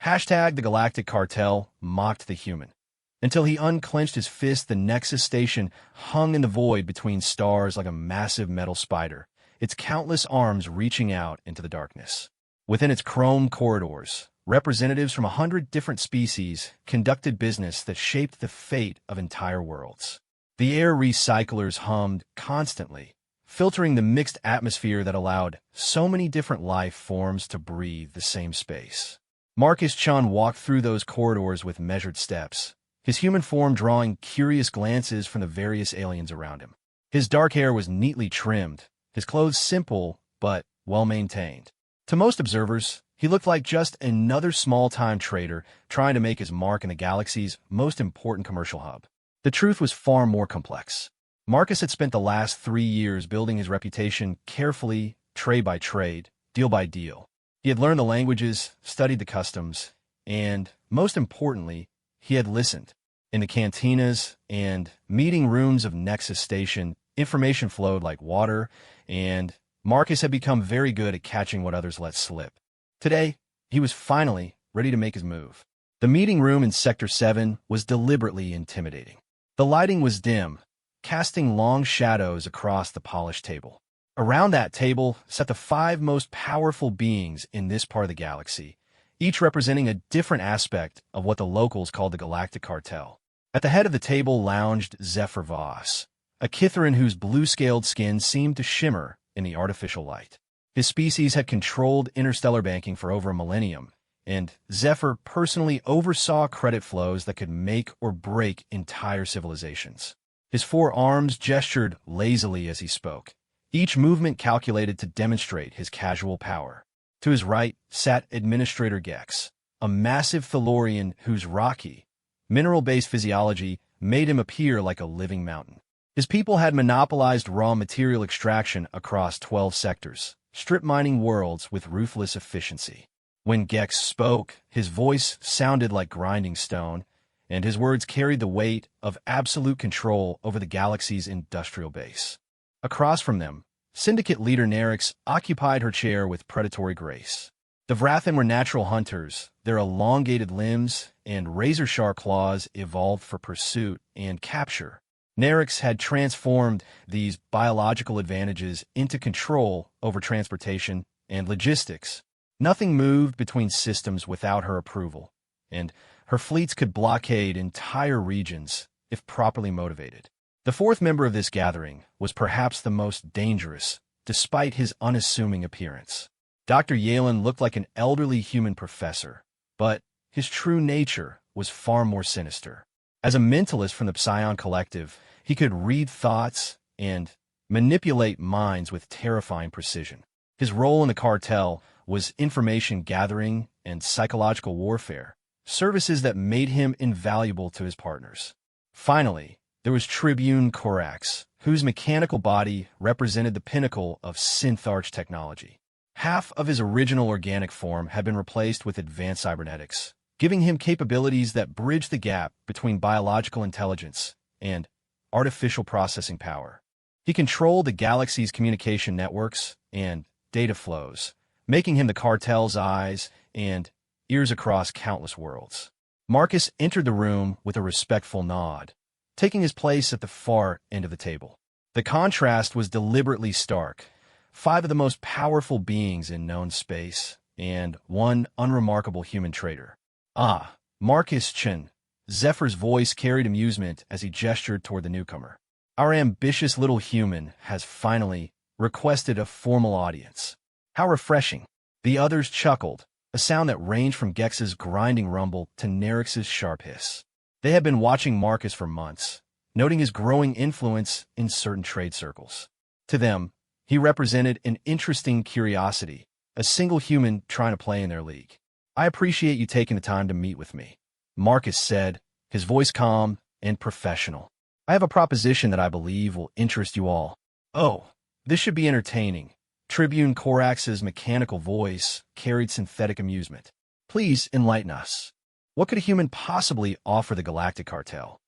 Hashtag the Galactic Cartel mocked the human. Until he unclenched his fist, the Nexus station hung in the void between stars like a massive metal spider, its countless arms reaching out into the darkness. Within its chrome corridors, representatives from 100 different species conducted business that shaped the fate of entire worlds. The air recyclers hummed constantly, filtering the mixed atmosphere that allowed so many different life forms to breathe the same space. Marcus Chun walked through those corridors with measured steps, his human form drawing curious glances from the various aliens around him. His dark hair was neatly trimmed, his clothes simple but well-maintained. To most observers, he looked like just another small-time trader trying to make his mark in the galaxy's most important commercial hub. The truth was far more complex. Marcus had spent the last 3 years building his reputation carefully, trade by trade, deal by deal. He had learned the languages, studied the customs, and, most importantly, he had listened. In the cantinas and meeting rooms of Nexus Station, information flowed like water, and Marcus had become very good at catching what others let slip. Today, he was finally ready to make his move. The meeting room in Sector 7 was deliberately intimidating. The lighting was dim, casting long shadows across the polished table. Around that table sat the 5 most powerful beings in this part of the galaxy, each representing a different aspect of what the locals called the Galactic Cartel. At the head of the table lounged Zephyr Voss, a Kytheran whose blue-scaled skin seemed to shimmer in the artificial light. His species had controlled interstellar banking for over a millennium, and Zephyr personally oversaw credit flows that could make or break entire civilizations. His 4 arms gestured lazily as he spoke, each movement calculated to demonstrate his casual power. To his right sat Administrator Gex, a massive Thalorian whose rocky, mineral-based physiology made him appear like a living mountain. His people had monopolized raw material extraction across 12 sectors, strip mining worlds with ruthless efficiency. When Gex spoke, his voice sounded like grinding stone, and his words carried the weight of absolute control over the galaxy's industrial base. Across from them, Syndicate leader Nerix occupied her chair with predatory grace. The Vrathan were natural hunters, their elongated limbs and razor-sharp claws evolved for pursuit and capture. Nerix had transformed these biological advantages into control over transportation and logistics. Nothing moved between systems without her approval, and her fleets could blockade entire regions if properly motivated. The 4th member of this gathering was perhaps the most dangerous, despite his unassuming appearance. Dr. Yalen looked like an elderly human professor, but his true nature was far more sinister. As a mentalist from the Psion Collective, he could read thoughts and manipulate minds with terrifying precision. His role in the cartel was information gathering and psychological warfare, services that made him invaluable to his partners. Finally, there was Tribune Corax, whose mechanical body represented the pinnacle of synth-arch technology. Half of his original organic form had been replaced with advanced cybernetics, giving him capabilities that bridged the gap between biological intelligence and artificial processing power. He controlled the galaxy's communication networks and data flows, making him the cartel's eyes and ears across countless worlds. Marcus entered the room with a respectful nod, taking his place at the far end of the table. The contrast was deliberately stark. 5 of the most powerful beings in known space, and 1 unremarkable human trader. Ah, Marcus Chen. Zephyr's voice carried amusement as he gestured toward the newcomer. Our ambitious little human has finally requested a formal audience. How refreshing. The others chuckled, a sound that ranged from Gex's grinding rumble to Nerix's sharp hiss. They had been watching Marcus for months, noting his growing influence in certain trade circles. To them, he represented an interesting curiosity, a single human trying to play in their league. I appreciate you taking the time to meet with me, Marcus said, his voice calm and professional. I have a proposition that I believe will interest you all. Oh, this should be entertaining. Tribune Corax's mechanical voice carried synthetic amusement. Please enlighten us. What could a human possibly offer the Galactic Cartel?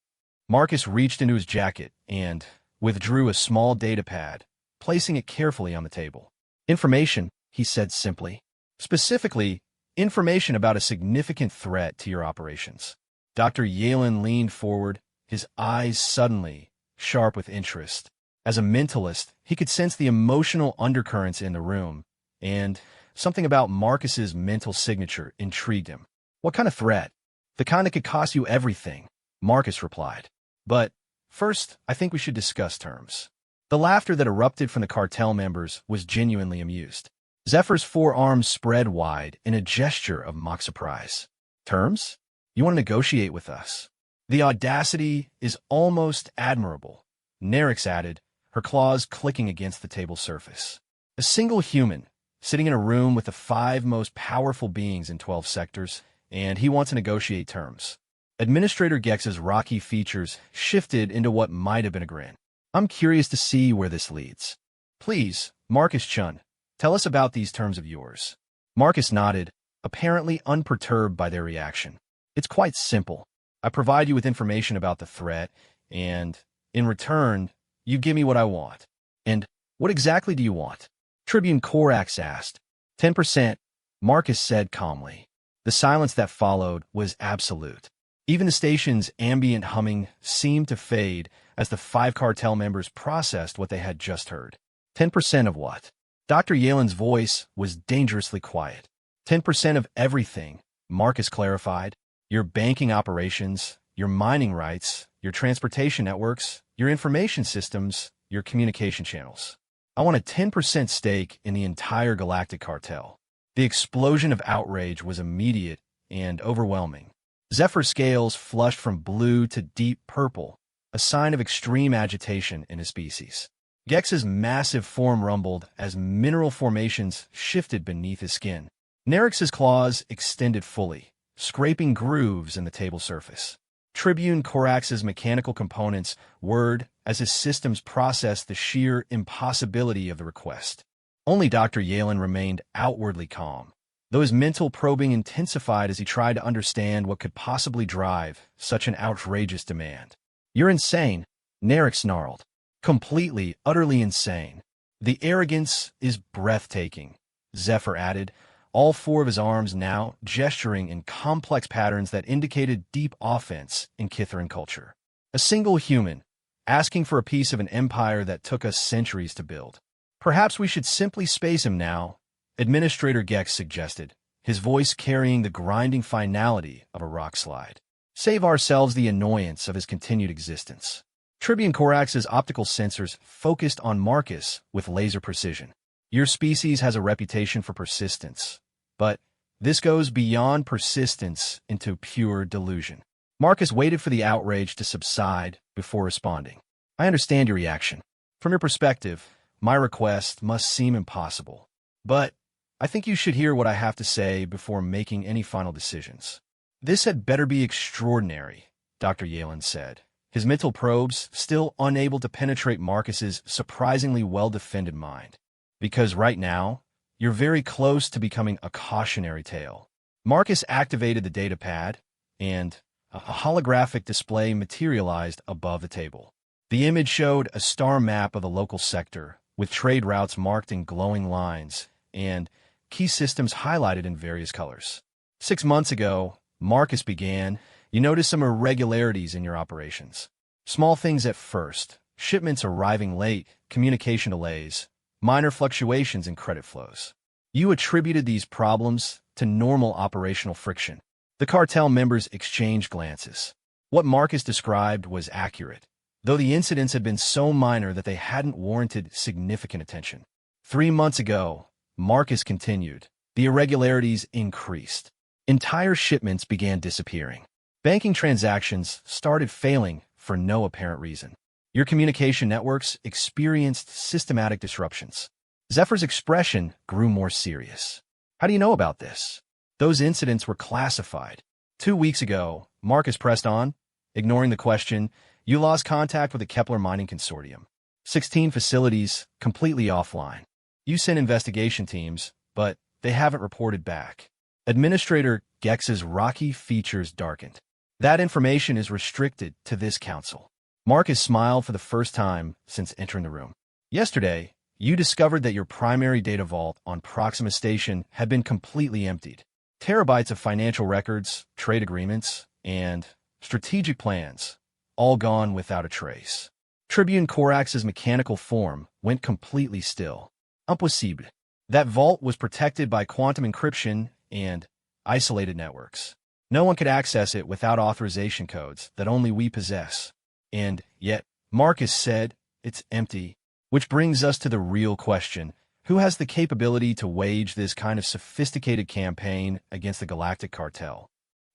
Marcus reached into his jacket and withdrew a small data pad, placing it carefully on the table. Information, he said simply. Specifically, Information about a significant threat to your operations. Dr. Yalen leaned forward, his eyes suddenly sharp with interest. As a mentalist, he could sense the emotional undercurrents in the room, and something about Marcus's mental signature intrigued him. What kind of threat? The kind that could cost you everything, Marcus replied. But first, I think we should discuss terms. The laughter that erupted from the cartel members was genuinely amused. Zephyr's forearms spread wide in a gesture of mock surprise. Terms? You want to negotiate with us? The audacity is almost admirable, Nerix added, her claws clicking against the table surface. A single human, sitting in a room with the 5 most powerful beings in 12 sectors, and he wants to negotiate terms. Administrator Gex's rocky features shifted into what might have been a grin. I'm curious to see where this leads. Please, Marcus Chun, tell us about these terms of yours. Marcus nodded, apparently unperturbed by their reaction. It's quite simple. I provide you with information about the threat, and, in return, you give me what I want. And what exactly do you want? Tribune Corax asked. 10%, Marcus said calmly. The silence that followed was absolute. Even the station's ambient humming seemed to fade as the 5 cartel members processed what they had just heard. 10% of what? Dr. Yalen's voice was dangerously quiet. 10% of everything, Marcus clarified. Your banking operations, your mining rights, your transportation networks, your information systems, your communication channels. I want a 10% stake in the entire Galactic Cartel. The explosion of outrage was immediate and overwhelming. Zephyr's scales flushed from blue to deep purple, a sign of extreme agitation in his species. Gex's massive form rumbled as mineral formations shifted beneath his skin. Nerix's claws extended fully, scraping grooves in the table surface. Tribune Corax's mechanical components whirred as his systems processed the sheer impossibility of the request. Only Dr. Yalen remained outwardly calm, though his mental probing intensified as he tried to understand what could possibly drive such an outrageous demand. You're insane, Nerix snarled. Completely, utterly insane. The arrogance is breathtaking, Zephyr added, all 4 of his arms now gesturing in complex patterns that indicated deep offense in Kithran culture. A single human, asking for a piece of an empire that took us centuries to build. Perhaps we should simply space him now, Administrator Gex suggested, his voice carrying the grinding finality of a rock slide. Save ourselves the annoyance of his continued existence. Tribune Corax's optical sensors focused on Marcus with laser precision. Your species has a reputation for persistence, but this goes beyond persistence into pure delusion. Marcus waited for the outrage to subside before responding. I understand your reaction. From your perspective, my request must seem impossible, but I think you should hear what I have to say before making any final decisions. This had better be extraordinary, Dr. Yalen said, his mental probes still unable to penetrate Marcus's surprisingly well-defended mind. Because right now, you're very close to becoming a cautionary tale. Marcus activated the data pad, and a holographic display materialized above the table. The image showed a star map of the local sector, with trade routes marked in glowing lines, and key systems highlighted in various colors. 6 months ago, Marcus began, you noticed some irregularities in your operations. Small things at first, shipments arriving late, communication delays, minor fluctuations in credit flows. You attributed these problems to normal operational friction. The cartel members exchanged glances. What Marcus described was accurate, though the incidents had been so minor that they hadn't warranted significant attention. 3 months ago, Marcus continued, the irregularities increased. Entire shipments began disappearing. Banking transactions started failing for no apparent reason. Your communication networks experienced systematic disruptions. Zephyr's expression grew more serious. How do you know about this? Those incidents were classified. 2 weeks ago, Marcus pressed on, ignoring the question, you lost contact with the Kepler Mining Consortium. 16 facilities completely offline. You sent investigation teams, but they haven't reported back. Administrator Gex's rocky features darkened. That information is restricted to this council. Marcus smiled for the first time since entering the room. Yesterday, you discovered that your primary data vault on Proxima Station had been completely emptied. Terabytes of financial records, trade agreements, and strategic plans, all gone without a trace. Tribune Corax's mechanical form went completely still. Impossible. That vault was protected by quantum encryption and isolated networks. No one could access it without authorization codes that only we possess. And yet, Marcus said, it's empty. Which brings us to the real question. Who has the capability to wage this kind of sophisticated campaign against the Galactic Cartel?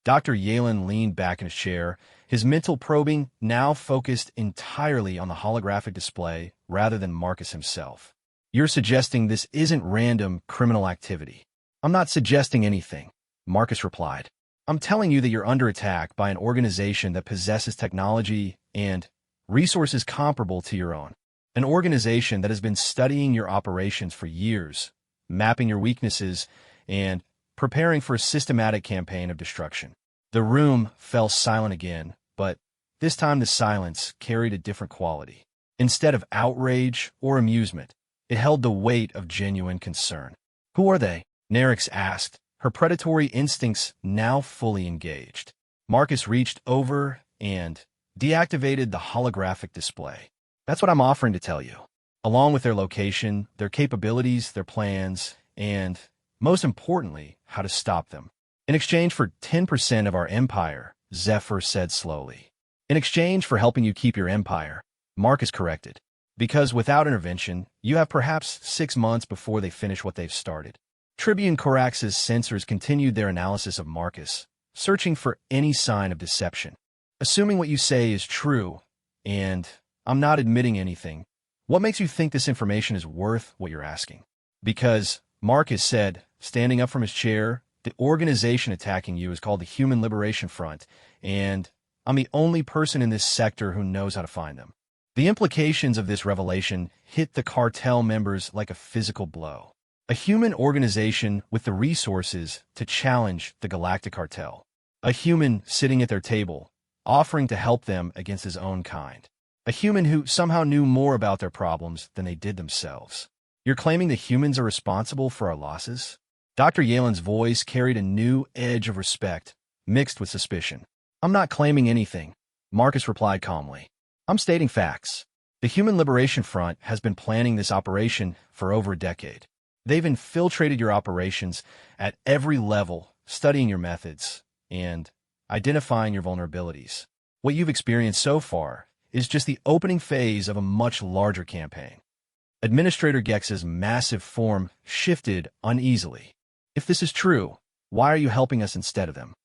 Dr. Yalen leaned back in his chair, his mental probing now focused entirely on the holographic display rather than Marcus himself. You're suggesting this isn't random criminal activity. I'm not suggesting anything, Marcus replied. I'm telling you that you're under attack by an organization that possesses technology and resources comparable to your own. An organization that has been studying your operations for years, mapping your weaknesses, and preparing for a systematic campaign of destruction. The room fell silent again, but this time the silence carried a different quality. Instead of outrage or amusement, it held the weight of genuine concern. Who are they? Nerix asked, her predatory instincts now fully engaged. Marcus reached over and deactivated the holographic display. That's what I'm offering to tell you, along with their location, their capabilities, their plans, and, most importantly, how to stop them. In exchange for 10% of our empire, Zephyr said slowly. In exchange for helping you keep your empire, Marcus corrected. Because without intervention, you have perhaps 6 months before they finish what they've started. Tribune Corax's sensors continued their analysis of Marcus, searching for any sign of deception. Assuming what you say is true, and I'm not admitting anything, what makes you think this information is worth what you're asking? Because, Marcus said, standing up from his chair, the organization attacking you is called the Human Liberation Front, and I'm the only person in this sector who knows how to find them. The implications of this revelation hit the cartel members like a physical blow. A human organization with the resources to challenge the Galactic Cartel. A human sitting at their table, offering to help them against his own kind. A human who somehow knew more about their problems than they did themselves. You're claiming that humans are responsible for our losses? Dr. Yalen's voice carried a new edge of respect, mixed with suspicion. I'm not claiming anything, Marcus replied calmly. I'm stating facts. The Human Liberation Front has been planning this operation for over a decade. They've infiltrated your operations at every level, studying your methods, and identifying your vulnerabilities. What you've experienced so far is just the opening phase of a much larger campaign. Administrator Gex's massive form shifted uneasily. If this is true, why are you helping us instead of them?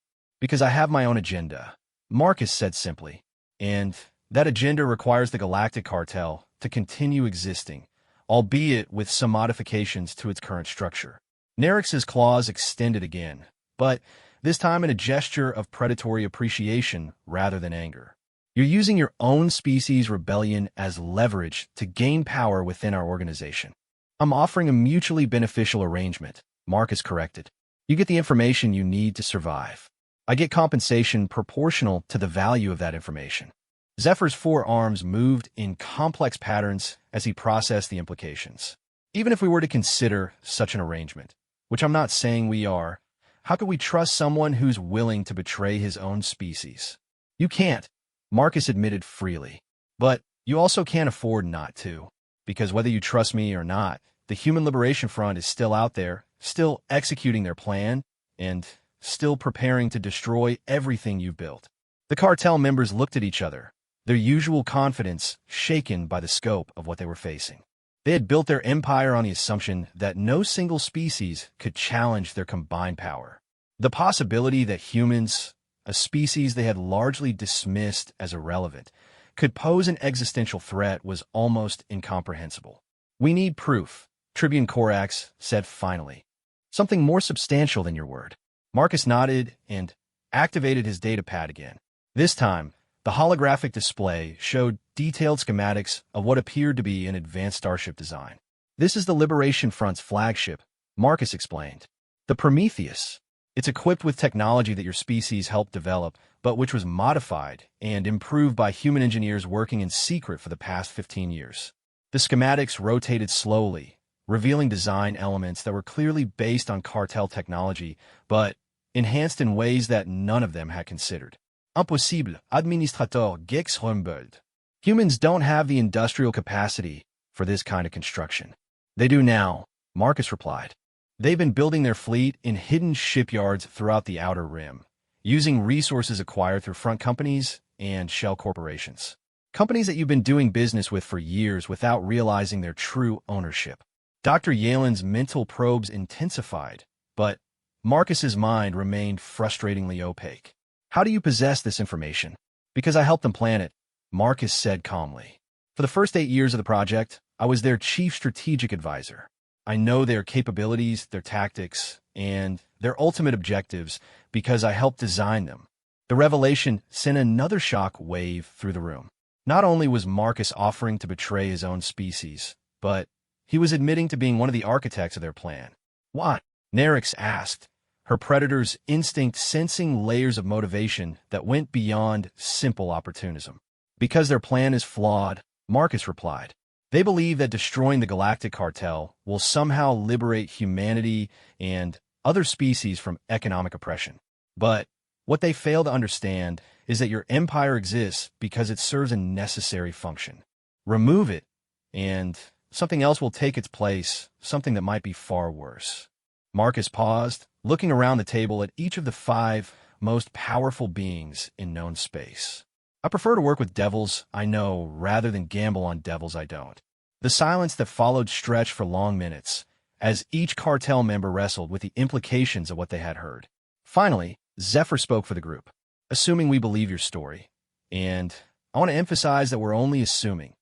Because I have my own agenda, Marcus said simply, and that agenda requires the Galactic Cartel to continue existing, albeit with some modifications to its current structure. Nerix's claws extended again, but this time in a gesture of predatory appreciation rather than anger. You're using your own species' rebellion as leverage to gain power within our organization. I'm offering a mutually beneficial arrangement, Marcus corrected. You get the information you need to survive. I get compensation proportional to the value of that information. Zephyr's 4 arms moved in complex patterns as he processed the implications. Even if we were to consider such an arrangement, which I'm not saying we are, how could we trust someone who's willing to betray his own species? You can't, Marcus admitted freely. But you also can't afford not to, because whether you trust me or not, the Human Liberation Front is still out there, still executing their plan, and still preparing to destroy everything you've built. The cartel members looked at each other, their usual confidence shaken by the scope of what they were facing. They had built their empire on the assumption that no single species could challenge their combined power. The possibility that humans, a species they had largely dismissed as irrelevant, could pose an existential threat was almost incomprehensible. We need proof, Tribune Corax said finally. Something more substantial than your word. Marcus nodded and activated his data pad again. This time, the holographic display showed detailed schematics of what appeared to be an advanced starship design. This is the Liberation Front's flagship, Marcus explained. The Prometheus. It's equipped with technology that your species helped develop, but which was modified and improved by human engineers working in secret for the past 15 years. The schematics rotated slowly, revealing design elements that were clearly based on cartel technology, but enhanced in ways that none of them had considered. Impossible, administrateur gex humbled. Humans don't have the industrial capacity for this kind of construction. They do now, Marcus replied. They've been building their fleet in hidden shipyards throughout the Outer Rim, using resources acquired through front companies and shell corporations. Companies that you've been doing business with for years without realizing their true ownership. Dr. Yalen's mental probes intensified, but Marcus's mind remained frustratingly opaque. How do you possess this information? Because I helped them plan it, Marcus said calmly. For the first 8 years of the project, I was their chief strategic advisor. I know their capabilities, their tactics, and their ultimate objectives because I helped design them. The revelation sent another shock wave through the room. Not only was Marcus offering to betray his own species, but he was admitting to being one of the architects of their plan. Why? Nerix asked, her predator's instinct sensing layers of motivation that went beyond simple opportunism. Because their plan is flawed, Marcus replied. They believe that destroying the Galactic Cartel will somehow liberate humanity and other species from economic oppression. But what they fail to understand is that your empire exists because it serves a necessary function. Remove it, and something else will take its place, something that might be far worse. Marcus paused, looking around the table at each of the 5 most powerful beings in known space. I prefer to work with devils I know rather than gamble on devils I don't. The silence that followed stretched for long minutes, as each cartel member wrestled with the implications of what they had heard. Finally, Zephyr spoke for the group. Assuming we believe your story, and I want to emphasize that we're only assuming.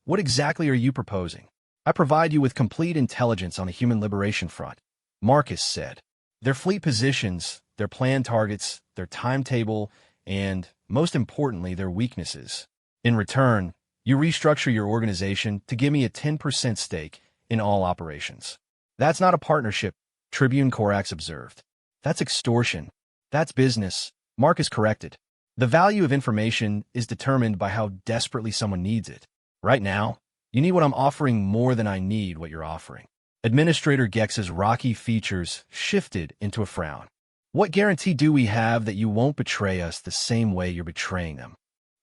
What exactly are you proposing? I provide you with complete intelligence on the human liberation front, Marcus said. Their fleet positions, their planned targets, their timetable, and, most importantly, their weaknesses. In return, you restructure your organization to give me a 10% stake in all operations. That's not a partnership, Tribune Corax observed. That's extortion. That's business, Marcus corrected. The value of information is determined by how desperately someone needs it. Right now, you need what I'm offering more than I need what you're offering. Administrator Gex's rocky features shifted into a frown. What guarantee do we have that you won't betray us the same way you're betraying them?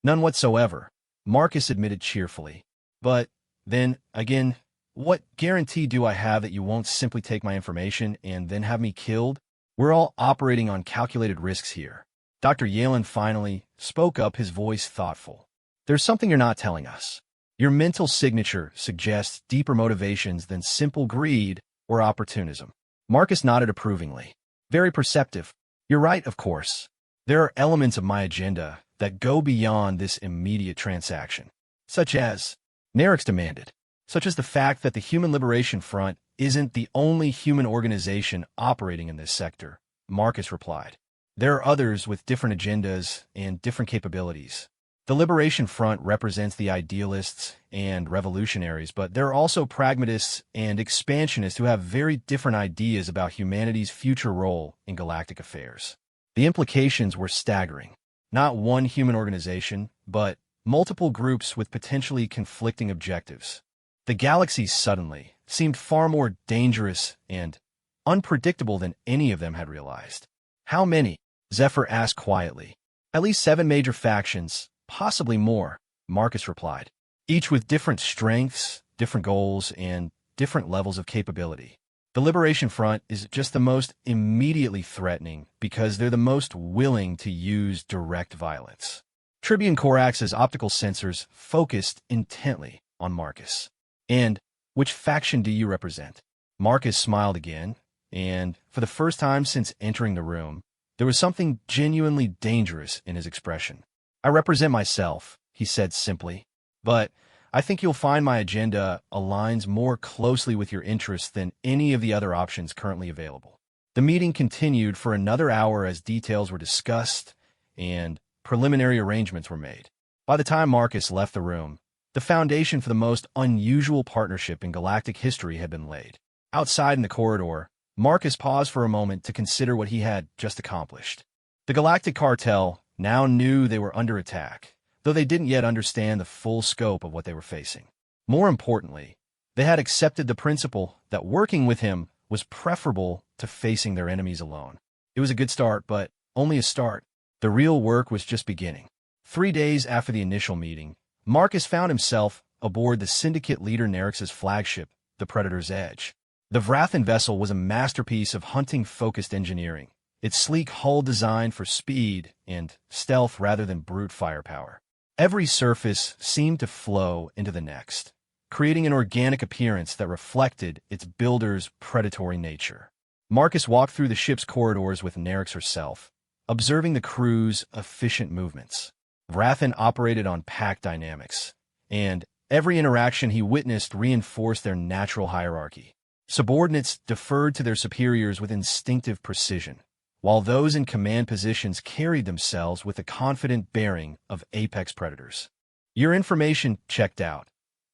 None whatsoever, Marcus admitted cheerfully. But then, again, what guarantee do I have that you won't simply take my information and then have me killed? We're all operating on calculated risks here. Dr. Yalen finally spoke up, his voice thoughtful. There's something you're not telling us. Your mental signature suggests deeper motivations than simple greed or opportunism. Marcus nodded approvingly. Very perceptive. You're right, of course. There are elements of my agenda that go beyond this immediate transaction, such as, Nerix demanded, such as the fact that the Human Liberation Front isn't the only human organization operating in this sector, Marcus replied. There are others with different agendas and different capabilities. The Liberation Front represents the idealists and revolutionaries, but there are also pragmatists and expansionists who have very different ideas about humanity's future role in galactic affairs. The implications were staggering. Not one human organization, but multiple groups with potentially conflicting objectives. The galaxy suddenly seemed far more dangerous and unpredictable than any of them had realized. How many? Zephyr asked quietly. At least 7 major factions, possibly more, Marcus replied, each with different strengths, different goals, and different levels of capability. The Liberation Front is just the most immediately threatening because they're the most willing to use direct violence. Tribune Corax's optical sensors focused intently on Marcus. And which faction do you represent? Marcus smiled again, and for the first time since entering the room, there was something genuinely dangerous in his expression. I represent myself, he said simply, but I think you'll find my agenda aligns more closely with your interests than any of the other options currently available. The meeting continued for another hour as details were discussed and preliminary arrangements were made. By the time Marcus left the room, the foundation for the most unusual partnership in galactic history had been laid. Outside in the corridor, Marcus paused for a moment to consider what he had just accomplished. The Galactic Cartel now knew they were under attack, though they didn't yet understand the full scope of what they were facing. More importantly, they had accepted the principle that working with him was preferable to facing their enemies alone. It was a good start, but only a start. The real work was just beginning. 3 days after the initial meeting, Marcus found himself aboard the Syndicate leader Nerix's flagship, the Predator's Edge. The Vrathan vessel was a masterpiece of hunting-focused engineering, its sleek hull designed for speed and stealth rather than brute firepower. Every surface seemed to flow into the next, creating an organic appearance that reflected its builder's predatory nature. Marcus walked through the ship's corridors with Nerix herself, observing the crew's efficient movements. Vrathan operated on pack dynamics, and every interaction he witnessed reinforced their natural hierarchy. Subordinates deferred to their superiors with instinctive precision, while those in command positions carried themselves with the confident bearing of apex predators. "Your information checked out,"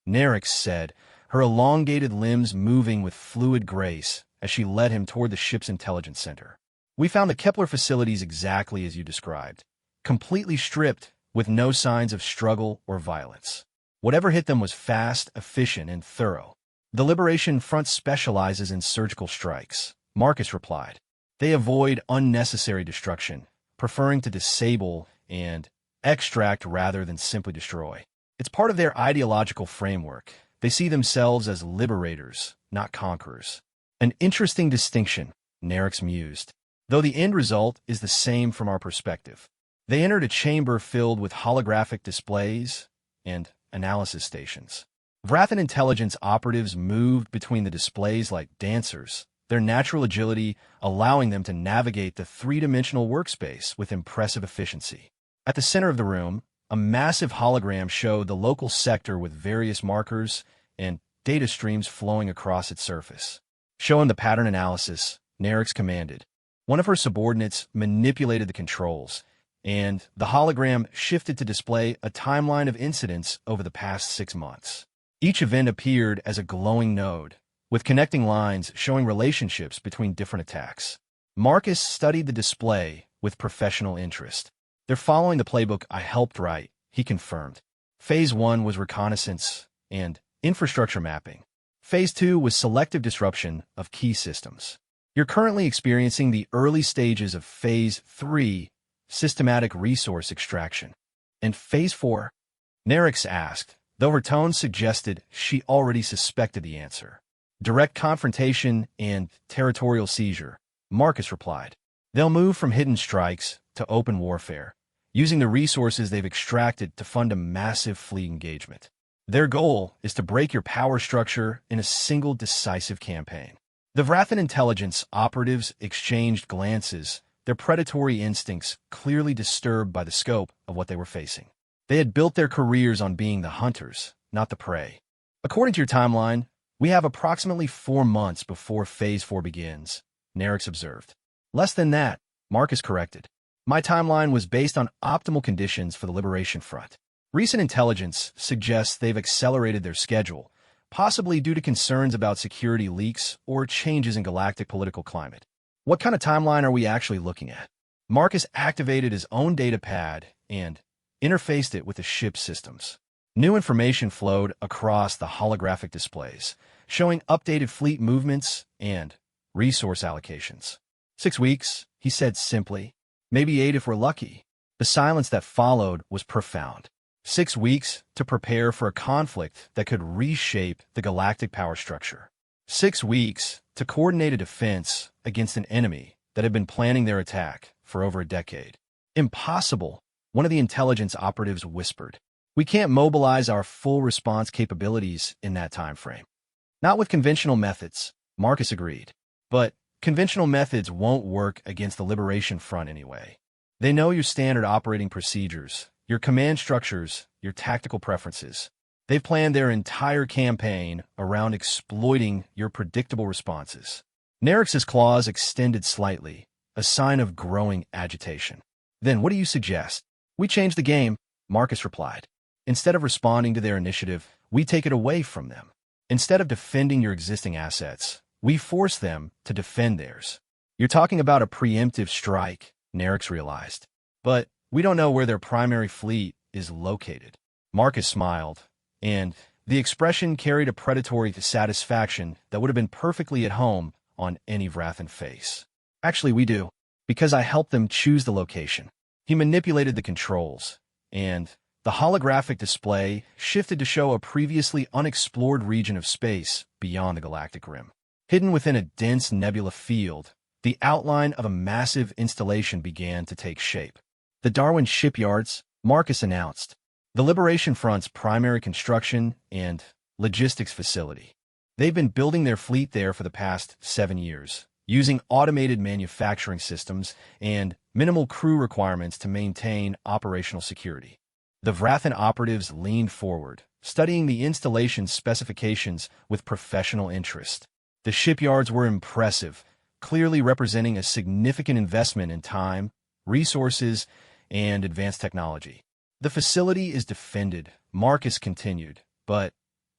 Nerix said, her elongated limbs moving with fluid grace as she led him toward the ship's intelligence center. "We found the Kepler facilities exactly as you described, completely stripped with no signs of struggle or violence. Whatever hit them was fast, efficient, and thorough." "The Liberation Front specializes in surgical strikes," Marcus replied. "They avoid unnecessary destruction, preferring to disable and extract rather than simply destroy. It's part of their ideological framework. They see themselves as liberators, not conquerors." "An interesting distinction," Nerix mused, "though the end result is the same from our perspective." They entered a chamber filled with holographic displays and analysis stations. Vrathan intelligence operatives moved between the displays like dancers, their natural agility allowing them to navigate the three-dimensional workspace with impressive efficiency. At the center of the room, a massive hologram showed the local sector with various markers and data streams flowing across its surface. Showing the pattern analysis, Nerix commanded. One of her subordinates manipulated the controls, and the hologram shifted to display a timeline of incidents over the past 6 months. Each event appeared as a glowing node, with connecting lines showing relationships between different attacks. Marcus studied the display with professional interest. "They're following the playbook I helped write," he confirmed. Phase 1 was reconnaissance and infrastructure mapping. Phase 2 was selective disruption of key systems. You're currently experiencing the early stages of Phase 3, systematic resource extraction. "And Phase 4? Nerix asked, though her tone suggested she already suspected the answer. "Direct confrontation and territorial seizure," Marcus replied. "They'll move from hidden strikes to open warfare, using the resources they've extracted to fund a massive fleet engagement. Their goal is to break your power structure in a single decisive campaign." The Vrathan intelligence operatives exchanged glances, their predatory instincts clearly disturbed by the scope of what they were facing. They had built their careers on being the hunters, not the prey. "According to your timeline, we have approximately 4 months before Phase 4 begins," Nerix observed. "Less than that," Marcus corrected. "My timeline was based on optimal conditions for the Liberation Front. Recent intelligence suggests they've accelerated their schedule, possibly due to concerns about security leaks or changes in galactic political climate." "What kind of timeline are we actually looking at?" Marcus activated his own data pad and interfaced it with the ship's systems. New information flowed across the holographic displays, showing updated fleet movements and resource allocations. 6 weeks, he said simply. "Maybe 8 if we're lucky." The silence that followed was profound. 6 weeks to prepare for a conflict that could reshape the galactic power structure. 6 weeks to coordinate a defense against an enemy that had been planning their attack for over a decade. "Impossible," one of the intelligence operatives whispered. "We can't mobilize our full response capabilities in that time frame." "Not with conventional methods," Marcus agreed. "But conventional methods won't work against the Liberation Front anyway. They know your standard operating procedures, your command structures, your tactical preferences. They've planned their entire campaign around exploiting your predictable responses." Nerix's claws extended slightly, a sign of growing agitation. "Then what do you suggest?" "We change the game," Marcus replied. "Instead of responding to their initiative, we take it away from them. Instead of defending your existing assets, we force them to defend theirs." "You're talking about a preemptive strike," Nerix realized. "But we don't know where their primary fleet is located." Marcus smiled, and the expression carried a predatory satisfaction that would have been perfectly at home on any Vrathan face. "Actually, we do. Because I helped them choose the location. He manipulated the controls, and the holographic display shifted to show a previously unexplored region of space beyond the galactic rim. Hidden within a dense nebula field, the outline of a massive installation began to take shape. The Darwin shipyards, Marcus announced, the Liberation Front's primary construction and logistics facility. They've been building their fleet there for the past 7 years, using automated manufacturing systems and minimal crew requirements to maintain operational security. The Vrathan operatives leaned forward, studying the installation's specifications with professional interest. The shipyards were impressive, clearly representing a significant investment in time, resources, and advanced technology. The facility is defended, Marcus continued, but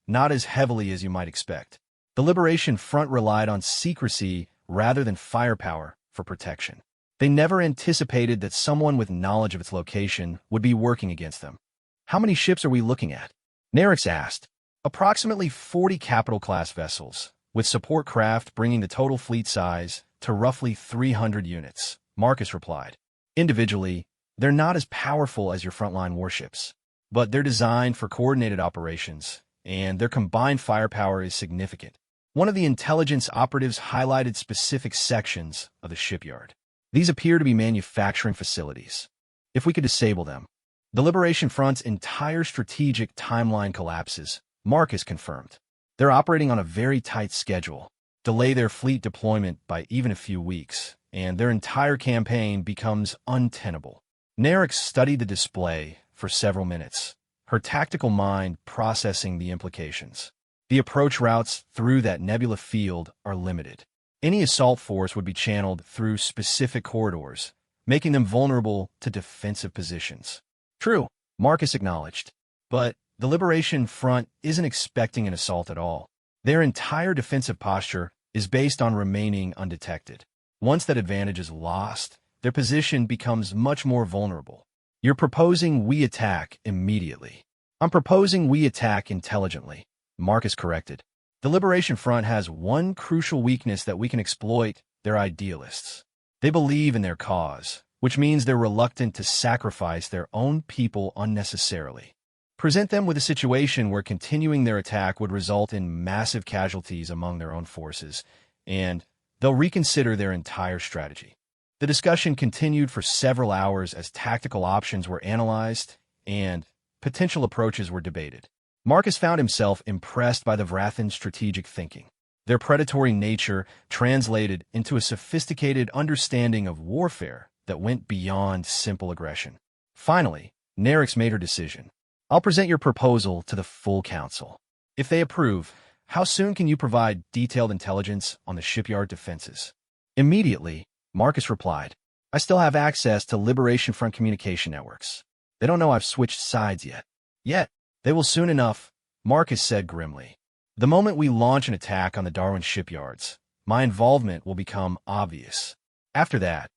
not as heavily as you might expect. The Liberation Front relied on secrecy rather than firepower for protection. They never anticipated that someone with knowledge of its location would be working against them. How many ships are we looking at? Nerix asked. Approximately 40 capital-class vessels, with support craft bringing the total fleet size to roughly 300 units, Marcus replied. Individually, they're not as powerful as your frontline warships, but they're designed for coordinated operations, and their combined firepower is significant. One of the intelligence operatives highlighted specific sections of the shipyard. These appear to be manufacturing facilities. If we could disable them, the Liberation Front's entire strategic timeline collapses, Marcus confirmed. They're operating on a very tight schedule. Delay their fleet deployment by even a few weeks, and their entire campaign becomes untenable. Nerix studied the display for several minutes, her tactical mind processing the implications. The approach routes through that nebula field are limited. Any assault force would be channeled through specific corridors, making them vulnerable to defensive positions. True, Marcus acknowledged, but the Liberation Front isn't expecting an assault at all. Their entire defensive posture is based on remaining undetected. Once that advantage is lost, their position becomes much more vulnerable. You're proposing we attack immediately. I'm proposing we attack intelligently, Marcus corrected. The Liberation Front has one crucial weakness that we can exploit: they're idealists. They believe in their cause, which means they're reluctant to sacrifice their own people unnecessarily. Present them with a situation where continuing their attack would result in massive casualties among their own forces, and they'll reconsider their entire strategy. The discussion continued for several hours as tactical options were analyzed and potential approaches were debated. Marcus found himself impressed by the Vrathan's strategic thinking. Their predatory nature translated into a sophisticated understanding of warfare that went beyond simple aggression. Finally, Nerix made her decision. I'll present your proposal to the full council. If they approve, how soon can you provide detailed intelligence on the shipyard defenses? Immediately, Marcus replied. I still have access to Liberation Front communication networks. They don't know I've switched sides yet. Yet, they will soon enough, Marcus said grimly. The moment we launch an attack on the Darwin shipyards, my involvement will become obvious. After that,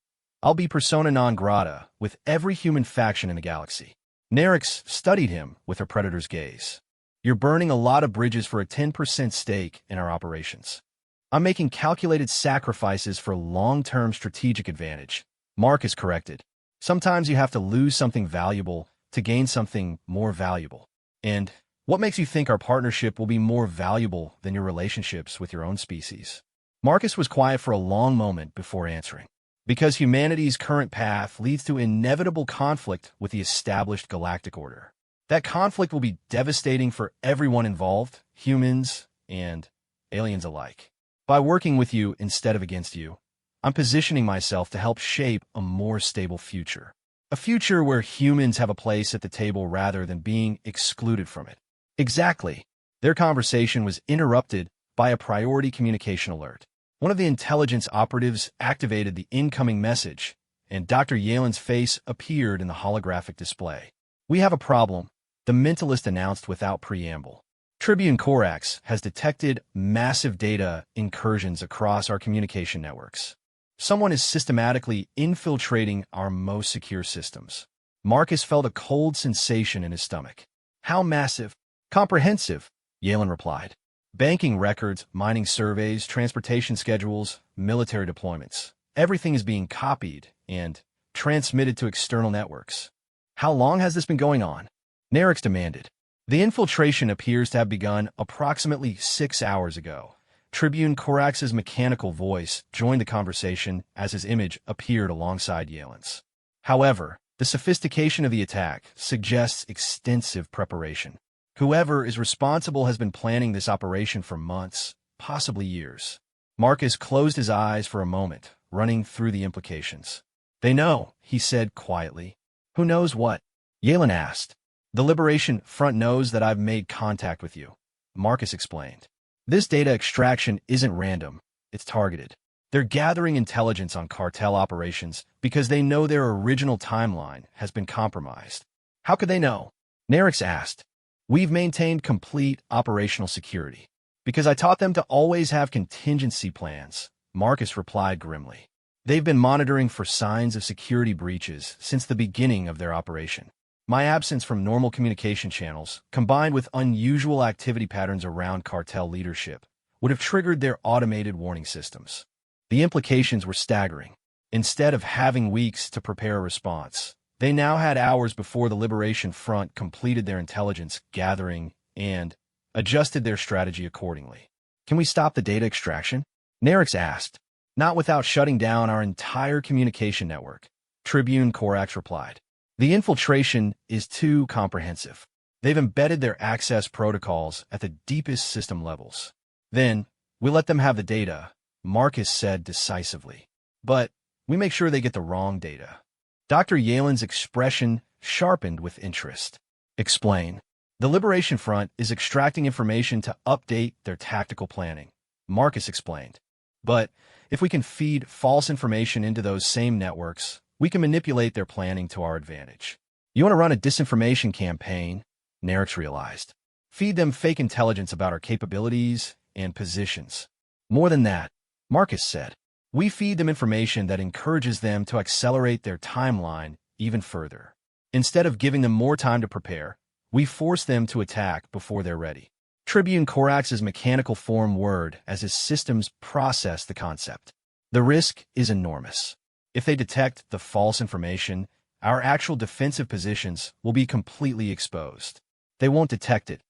I'll be persona non grata with every human faction in the galaxy. Nerix studied him with her predator's gaze. You're burning a lot of bridges for a 10% stake in our operations. I'm making calculated sacrifices for long-term strategic advantage, Marcus corrected. Sometimes you have to lose something valuable to gain something more valuable. And what makes you think our partnership will be more valuable than your relationships with your own species? Marcus was quiet for a long moment before answering. Because humanity's current path leads to inevitable conflict with the established galactic order. That conflict will be devastating for everyone involved, humans and aliens alike. By working with you instead of against you, I'm positioning myself to help shape a more stable future. A future where humans have a place at the table rather than being excluded from it. Exactly. Their conversation was interrupted by a priority communication alert. One of the intelligence operatives activated the incoming message, and Dr. Yalen's face appeared in the holographic display. We have a problem, the mentalist announced without preamble. Tribune Corax has detected massive data incursions across our communication networks. Someone is systematically infiltrating our most secure systems. Marcus felt a cold sensation in his stomach. How massive? Comprehensive, Yalen replied. Banking records, mining surveys, transportation schedules, military deployments. Everything is being copied and transmitted to external networks. How long has this been going on? Nerix demanded. The infiltration appears to have begun approximately 6 hours ago. Tribune Korax's mechanical voice joined the conversation as his image appeared alongside Yelin's. However, the sophistication of the attack suggests extensive preparation. Whoever is responsible has been planning this operation for months, possibly years. Marcus closed his eyes for a moment, running through the implications. They know, he said quietly. Who knows what? Yelin asked. The Liberation Front knows that I've made contact with you, Marcus explained. This data extraction isn't random, it's targeted. They're gathering intelligence on cartel operations because they know their original timeline has been compromised. How could they know? Nerix asked. We've maintained complete operational security. Because I taught them to always have contingency plans, Marcus replied grimly. They've been monitoring for signs of security breaches since the beginning of their operation. My absence from normal communication channels, combined with unusual activity patterns around cartel leadership, would have triggered their automated warning systems. The implications were staggering. Instead of having weeks to prepare a response, they now had hours before the Liberation Front completed their intelligence gathering and adjusted their strategy accordingly. Can we stop the data extraction? Nerix asked. Not without shutting down our entire communication network, Tribune Korax replied. The infiltration is too comprehensive. They've embedded their access protocols at the deepest system levels. Then, we'll let them have the data, Marcus said decisively. But we make sure they get the wrong data. Dr. Yelin's expression sharpened with interest. Explain. The Liberation Front is extracting information to update their tactical planning, Marcus explained. But if we can feed false information into those same networks, we can manipulate their planning to our advantage. You want to run a disinformation campaign? Nerix realized. Feed them fake intelligence about our capabilities and positions. More than that, Marcus said. We feed them information that encourages them to accelerate their timeline even further. Instead of giving them more time to prepare, we force them to attack before they're ready. Tribune Korax's mechanical form word as his systems process the concept. The risk is enormous. If they detect the false information, our actual defensive positions will be completely exposed. They won't detect it,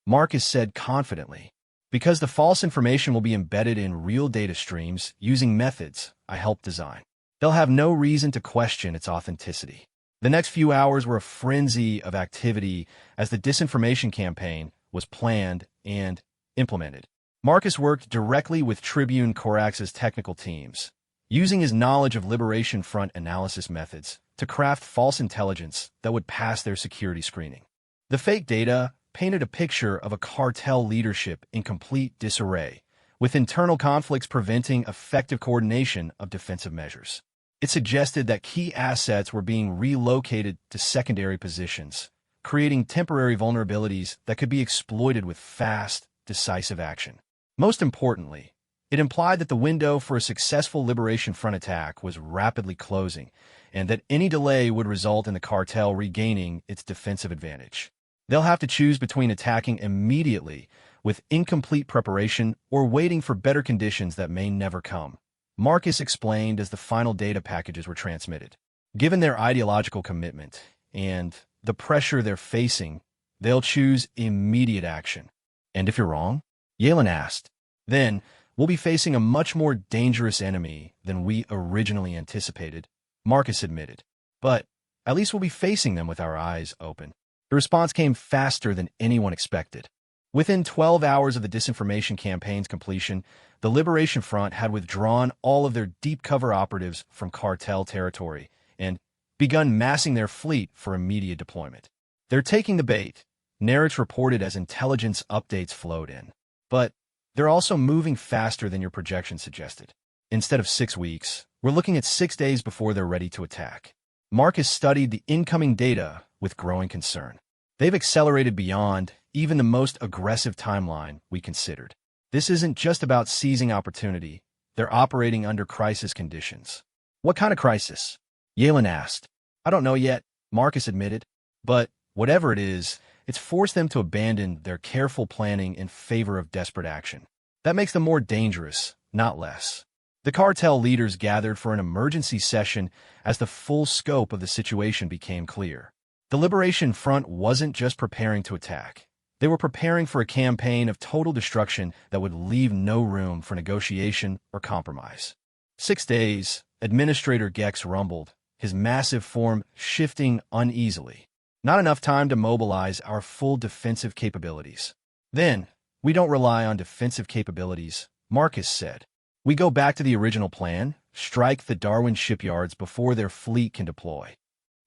Marcus said confidently, because the false information will be embedded in real data streams using methods I helped design. They'll have no reason to question its authenticity. The next few hours were a frenzy of activity as the disinformation campaign was planned and implemented. Marcus worked directly with Tribune Korax's technical teams, using his knowledge of Liberation Front analysis methods to craft false intelligence that would pass their security screening. The fake data painted a picture of a cartel leadership in complete disarray, with internal conflicts preventing effective coordination of defensive measures. It suggested that key assets were being relocated to secondary positions, creating temporary vulnerabilities that could be exploited with fast, decisive action. Most importantly, it implied that the window for a successful Liberation Front attack was rapidly closing, and that any delay would result in the cartel regaining its defensive advantage. They'll have to choose between attacking immediately with incomplete preparation or waiting for better conditions that may never come, Marcus explained as the final data packages were transmitted. Given their ideological commitment and the pressure they're facing, they'll choose immediate action. And if you're wrong? Yelin asked. Then, we'll be facing a much more dangerous enemy than we originally anticipated, Marcus admitted. But at least we'll be facing them with our eyes open. The response came faster than anyone expected. Within 12 hours of the disinformation campaign's completion, the Liberation Front had withdrawn all of their deep cover operatives from cartel territory and begun massing their fleet for immediate deployment. They're taking the bait, Nerix reported as intelligence updates flowed in. But they're also moving faster than your projections suggested. Instead of 6 weeks, we're looking at 6 days before they're ready to attack. Marcus studied the incoming data with growing concern. They've accelerated beyond even the most aggressive timeline we considered. This isn't just about seizing opportunity. They're operating under crisis conditions. What kind of crisis? Yelin asked. I don't know yet, Marcus admitted. But whatever it is, it's forced them to abandon their careful planning in favor of desperate action. That makes them more dangerous, not less. The cartel leaders gathered for an emergency session as the full scope of the situation became clear. The Liberation Front wasn't just preparing to attack. They were preparing for a campaign of total destruction that would leave no room for negotiation or compromise. 6 days, Administrator Gex rumbled, his massive form shifting uneasily. Not enough time to mobilize our full defensive capabilities. Then, we don't rely on defensive capabilities, Marcus said. We go back to the original plan, strike the Darwin shipyards before their fleet can deploy.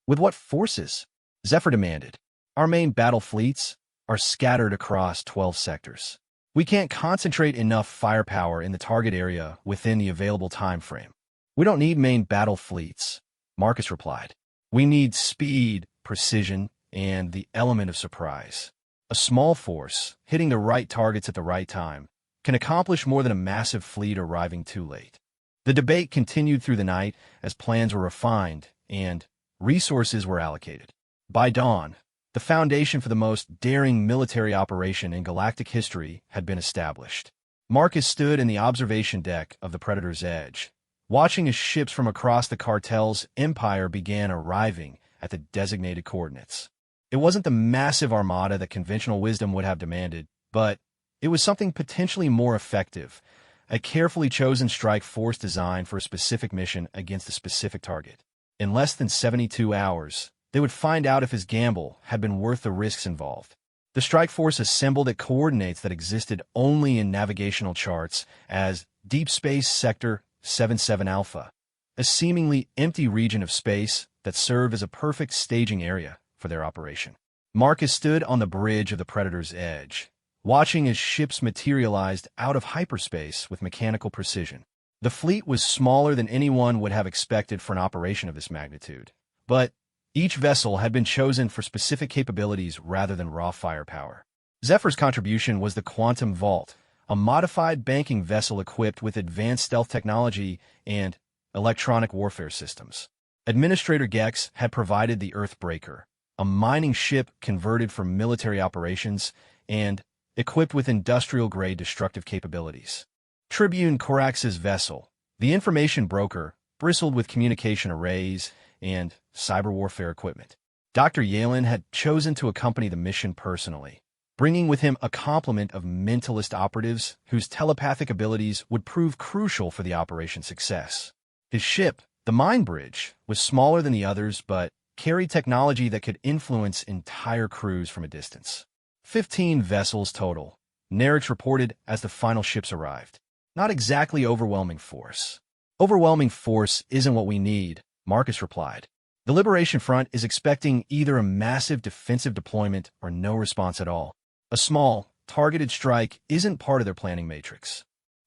With what forces? Zephyr demanded. Our main battle fleets are scattered across 12 sectors. We can't concentrate enough firepower in the target area within the available time frame. We don't need main battle fleets, Marcus replied. We need speed, precision, and the element of surprise. A small force, hitting the right targets at the right time, can accomplish more than a massive fleet arriving too late. The debate continued through the night as plans were refined and resources were allocated. By dawn, the foundation for the most daring military operation in galactic history had been established. Marcus stood in the observation deck of the Predator's Edge, watching as ships from across the cartel's empire began arriving at the designated coordinates. It wasn't the massive armada that conventional wisdom would have demanded, but it was something potentially more effective, a carefully chosen strike force designed for a specific mission against a specific target. In less than 72 hours, they would find out if his gamble had been worth the risks involved. The strike force assembled at coordinates that existed only in navigational charts as Deep Space Sector 77 Alpha, a seemingly empty region of space that served as a perfect staging area for their operation. Marcus stood on the bridge of the Predator's Edge, watching as ships materialized out of hyperspace with mechanical precision. The fleet was smaller than anyone would have expected for an operation of this magnitude, but each vessel had been chosen for specific capabilities rather than raw firepower. Zephyr's contribution was the Quantum Vault, a modified banking vessel equipped with advanced stealth technology and electronic warfare systems. Administrator Gex had provided the Earthbreaker, a mining ship converted for military operations and equipped with industrial-grade destructive capabilities. Tribune Corax's vessel, the Information Broker, bristled with communication arrays and cyber warfare equipment. Dr. Yalen had chosen to accompany the mission personally, bringing with him a complement of mentalist operatives whose telepathic abilities would prove crucial for the operation's success. His ship, the Mind Bridge, was smaller than the others but carried technology that could influence entire crews from a distance. 15 vessels total, Nerix reported as the final ships arrived. Not exactly overwhelming force. Overwhelming force isn't what we need, Marcus replied. The Liberation Front is expecting either a massive defensive deployment or no response at all. A small, targeted strike isn't part of their planning matrix.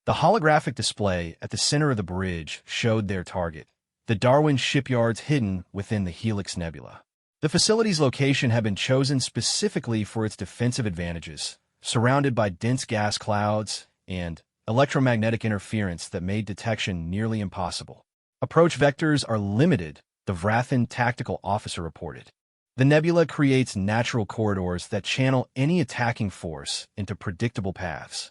The holographic display at the center of the bridge showed their target, the Darwin shipyards hidden within the Helix Nebula. The facility's location had been chosen specifically for its defensive advantages, surrounded by dense gas clouds and electromagnetic interference that made detection nearly impossible. Approach vectors are limited, the Vrathan tactical officer reported. The nebula creates natural corridors that channel any attacking force into predictable paths.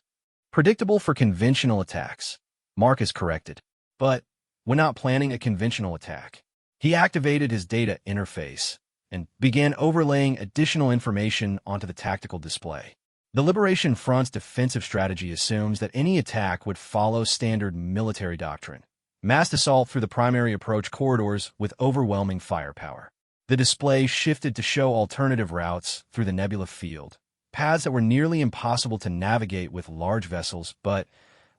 Predictable for conventional attacks, Marcus corrected. But when not planning a conventional attack, he activated his data interface and began overlaying additional information onto the tactical display. The Liberation Front's defensive strategy assumes that any attack would follow standard military doctrine. Massed assault through the primary approach corridors with overwhelming firepower. The display shifted to show alternative routes through the nebula field, paths that were nearly impossible to navigate with large vessels but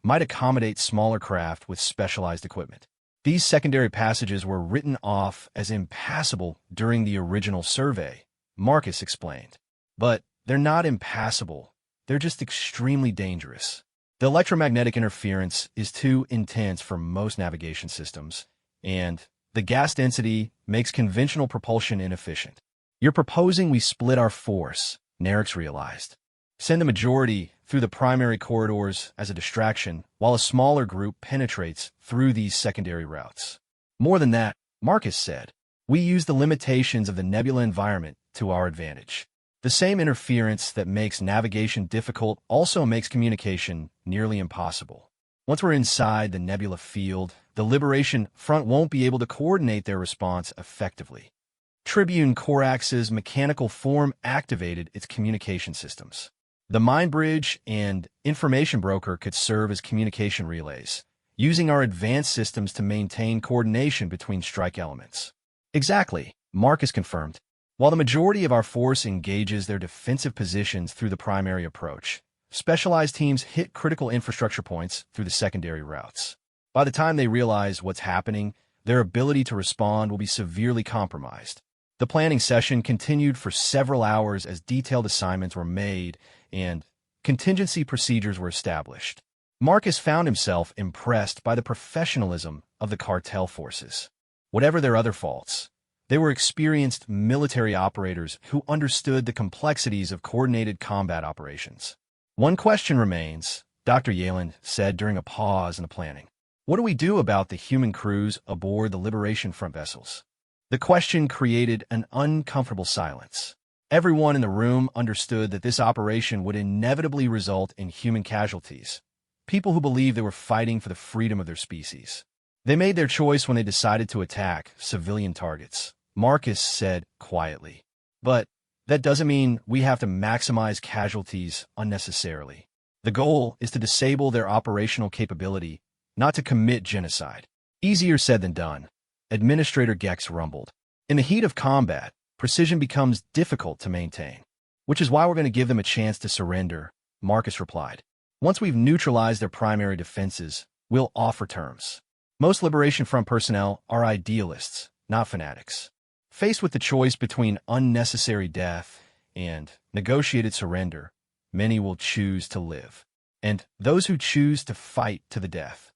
might accommodate smaller craft with specialized equipment. These secondary passages were written off as impassable during the original survey, Marcus explained. But they're not impassable, they're just extremely dangerous. The electromagnetic interference is too intense for most navigation systems, and the gas density makes conventional propulsion inefficient. You're proposing we split our force, Nerix realized. Send the majority through the primary corridors as a distraction, while a smaller group penetrates through these secondary routes. More than that, Marcus said, we use the limitations of the nebula environment to our advantage. The same interference that makes navigation difficult also makes communication nearly impossible. Once we're inside the nebula field, the Liberation Front won't be able to coordinate their response effectively. Tribune Corax's mechanical form activated its communication systems. The Mind Bridge and Information Broker could serve as communication relays, using our advanced systems to maintain coordination between strike elements. Exactly, Marcus confirmed. While the majority of our force engages their defensive positions through the primary approach, specialized teams hit critical infrastructure points through the secondary routes. By the time they realize what's happening, their ability to respond will be severely compromised. The planning session continued for several hours as detailed assignments were made and contingency procedures were established. Marcus found himself impressed by the professionalism of the cartel forces. Whatever their other faults, they were experienced military operators who understood the complexities of coordinated combat operations. One question remains, Dr. Yalen said during a pause in the planning. What do we do about the human crews aboard the Liberation Front vessels? The question created an uncomfortable silence. Everyone in the room understood that this operation would inevitably result in human casualties, people who believed they were fighting for the freedom of their species. They made their choice when they decided to attack civilian targets, Marcus said quietly. But that doesn't mean we have to maximize casualties unnecessarily. The goal is to disable their operational capability, not to commit genocide. Easier said than done, Administrator Gex rumbled. In the heat of combat, precision becomes difficult to maintain, which is why we're going to give them a chance to surrender, Marcus replied. Once we've neutralized their primary defenses, we'll offer terms. Most Liberation Front personnel are idealists, not fanatics. Faced with the choice between unnecessary death and negotiated surrender, many will choose to live. And those who choose to fight to the death.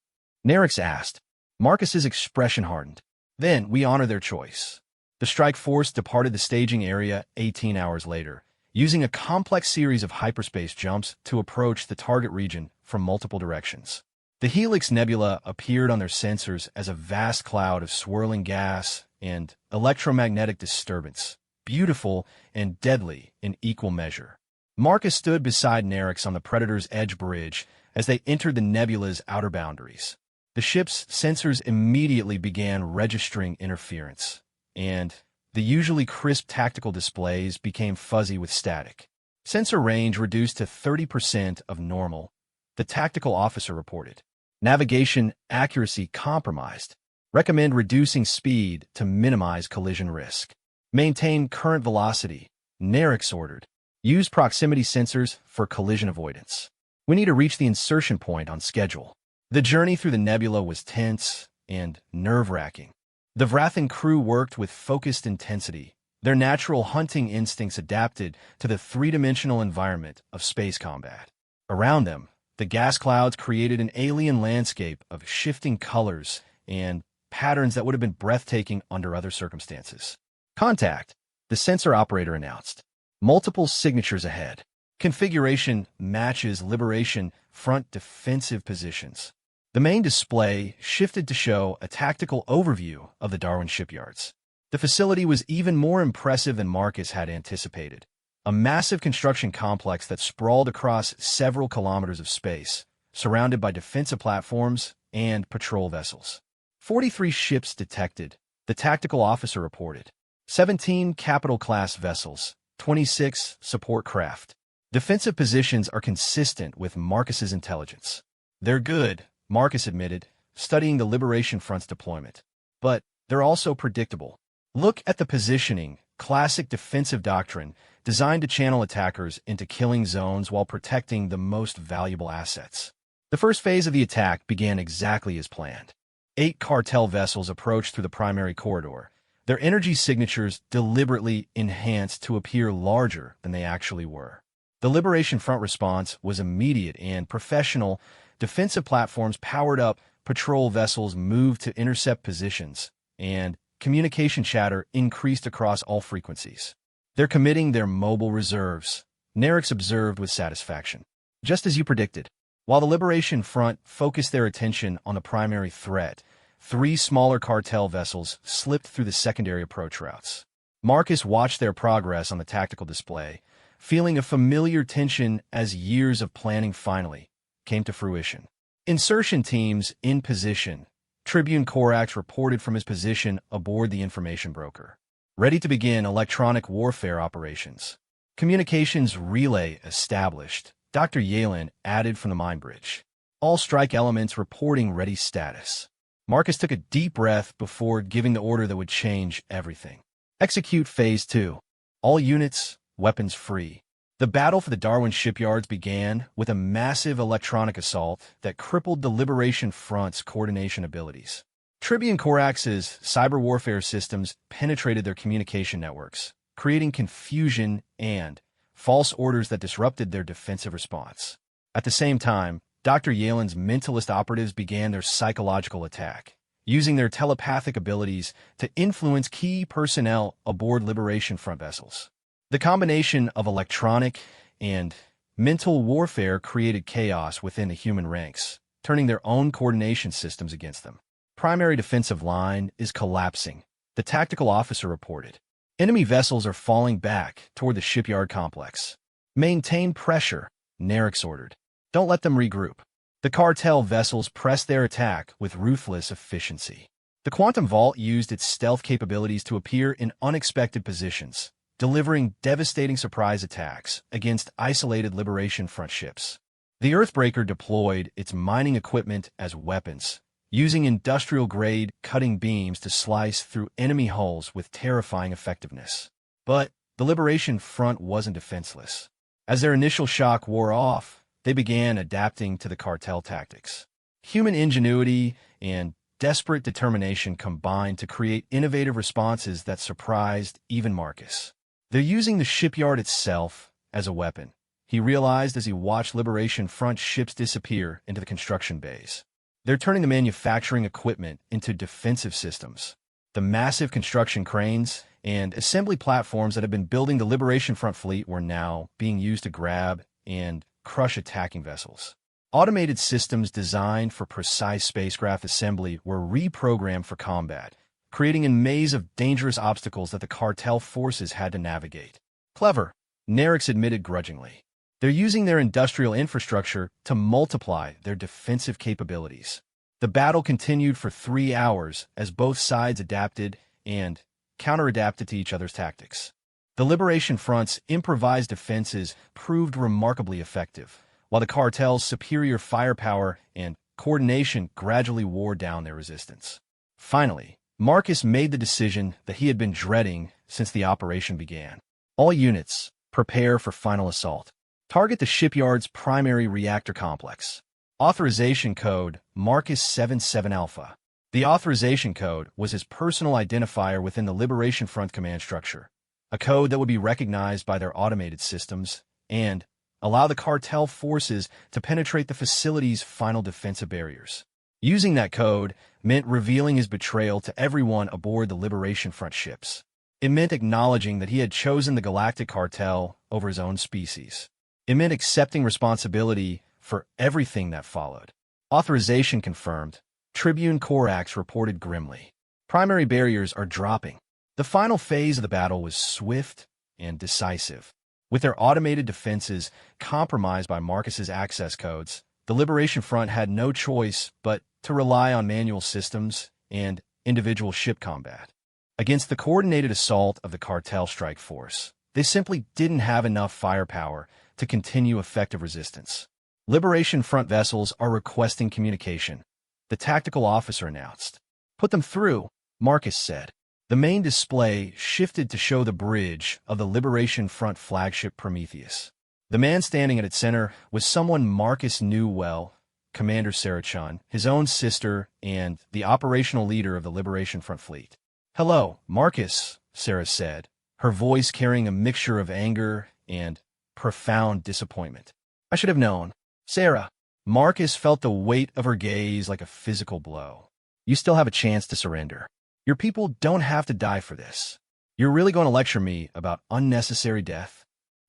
Nerix asked. Marcus's expression hardened. Then we honor their choice. The strike force departed the staging area 18 hours later, using a complex series of hyperspace jumps to approach the target region from multiple directions. The Helix Nebula appeared on their sensors as a vast cloud of swirling gas and electromagnetic disturbance, beautiful and deadly in equal measure. Marcus stood beside Nerix on the Predator's edge bridge as they entered the nebula's outer boundaries. The ship's sensors immediately began registering interference, and the usually crisp tactical displays became fuzzy with static. Sensor range reduced to 30% of normal, the tactical officer reported. Navigation accuracy compromised. Recommend reducing speed to minimize collision risk. Maintain current velocity, Nerix ordered. Use proximity sensors for collision avoidance. We need to reach the insertion point on schedule. The journey through the nebula was tense and nerve-wracking. The Vrathan crew worked with focused intensity. Their natural hunting instincts adapted to the three-dimensional environment of space combat. Around them, the gas clouds created an alien landscape of shifting colors and patterns that would have been breathtaking under other circumstances. Contact, the sensor operator announced. Multiple signatures ahead. Configuration matches Liberation Front defensive positions. The main display shifted to show a tactical overview of the Darwin shipyards. The facility was even more impressive than Marcus had anticipated. A massive construction complex that sprawled across several kilometers of space, surrounded by defensive platforms and patrol vessels. 43 ships detected, the tactical officer reported. 17 capital-class vessels, 26 support craft. Defensive positions are consistent with Marcus's intelligence. They're good, Marcus admitted, studying the Liberation Front's deployment. But they're also predictable. Look at the positioning, classic defensive doctrine, designed to channel attackers into killing zones while protecting the most valuable assets. The first phase of the attack began exactly as planned. 8 cartel vessels approached through the primary corridor, their energy signatures deliberately enhanced to appear larger than they actually were. The Liberation Front response was immediate and professional. Defensive platforms powered up, patrol vessels moved to intercept positions, and communication chatter increased across all frequencies. They're committing their mobile reserves, Nerix observed with satisfaction. Just as you predicted. While the Liberation Front focused their attention on the primary threat, 3 smaller cartel vessels slipped through the secondary approach routes. Marcus watched their progress on the tactical display, feeling a familiar tension as years of planning finally came to fruition. Insertion teams in position. Tribune Corax reported from his position aboard the information broker. Ready to begin electronic warfare operations. Communications relay established. Dr. Yalen added from the mine bridge. All strike elements reporting ready status. Marcus took a deep breath before giving the order that would change everything. Execute Phase 2. All units, weapons free. The battle for the Darwin shipyards began with a massive electronic assault that crippled the Liberation Front's coordination abilities. Tribune Corax's cyber warfare systems penetrated their communication networks, creating confusion and false orders that disrupted their defensive response. At the same time, Dr. Yalen's mentalist operatives began their psychological attack, using their telepathic abilities to influence key personnel aboard Liberation Front vessels. The combination of electronic and mental warfare created chaos within the human ranks, turning their own coordination systems against them. Primary defensive line is collapsing, the tactical officer reported. Enemy vessels are falling back toward the shipyard complex. Maintain pressure, Nerix ordered. Don't let them regroup. The cartel vessels pressed their attack with ruthless efficiency. The Quantum Vault used its stealth capabilities to appear in unexpected positions, delivering devastating surprise attacks against isolated Liberation Front ships. The Earthbreaker deployed its mining equipment as weapons, using industrial-grade cutting beams to slice through enemy hulls with terrifying effectiveness. But the Liberation Front wasn't defenseless. As their initial shock wore off, they began adapting to the cartel tactics. Human ingenuity and desperate determination combined to create innovative responses that surprised even Marcus. They're using the shipyard itself as a weapon, he realized as he watched Liberation Front ships disappear into the construction bays. They're turning the manufacturing equipment into defensive systems. The massive construction cranes and assembly platforms that have been building the Liberation Front fleet were now being used to grab and crush attacking vessels. Automated systems designed for precise spacecraft assembly were reprogrammed for combat, creating a maze of dangerous obstacles that the cartel forces had to navigate. Clever, Nerix admitted grudgingly. They're using their industrial infrastructure to multiply their defensive capabilities. The battle continued for 3 hours as both sides adapted and counter-adapted to each other's tactics. The Liberation Front's improvised defenses proved remarkably effective, while the cartel's superior firepower and coordination gradually wore down their resistance. Finally, Marcus made the decision that he had been dreading since the operation began. All units, prepare for final assault. Target the shipyard's primary reactor complex. Authorization code Marcus 77 Alpha. The authorization code was his personal identifier within the Liberation Front command structure, a code that would be recognized by their automated systems and allow the cartel forces to penetrate the facility's final defensive barriers. Using that code meant revealing his betrayal to everyone aboard the Liberation Front ships. It meant acknowledging that he had chosen the Galactic Cartel over his own species. It meant accepting responsibility for everything that followed. Authorization confirmed, Tribune Corax reported grimly. Primary barriers are dropping. The final phase of the battle was swift and decisive. With their automated defenses compromised by Marcus's access codes, the Liberation Front had no choice but to rely on manual systems and individual ship combat. Against the coordinated assault of the cartel strike force, they simply didn't have enough firepower to continue effective resistance. Liberation Front vessels are requesting communication, the tactical officer announced. Put them through, Marcus said. The main display shifted to show the bridge of the Liberation Front flagship Prometheus. The man standing at its center was someone Marcus knew well, Commander Sarah Chun, his own sister, and the operational leader of the Liberation Front fleet. Hello, Marcus, Sarah said, her voice carrying a mixture of anger and profound disappointment. I should have known. Sarah. Marcus felt the weight of her gaze like a physical blow. You still have a chance to surrender. Your people don't have to die for this. You're really going to lecture me about unnecessary death?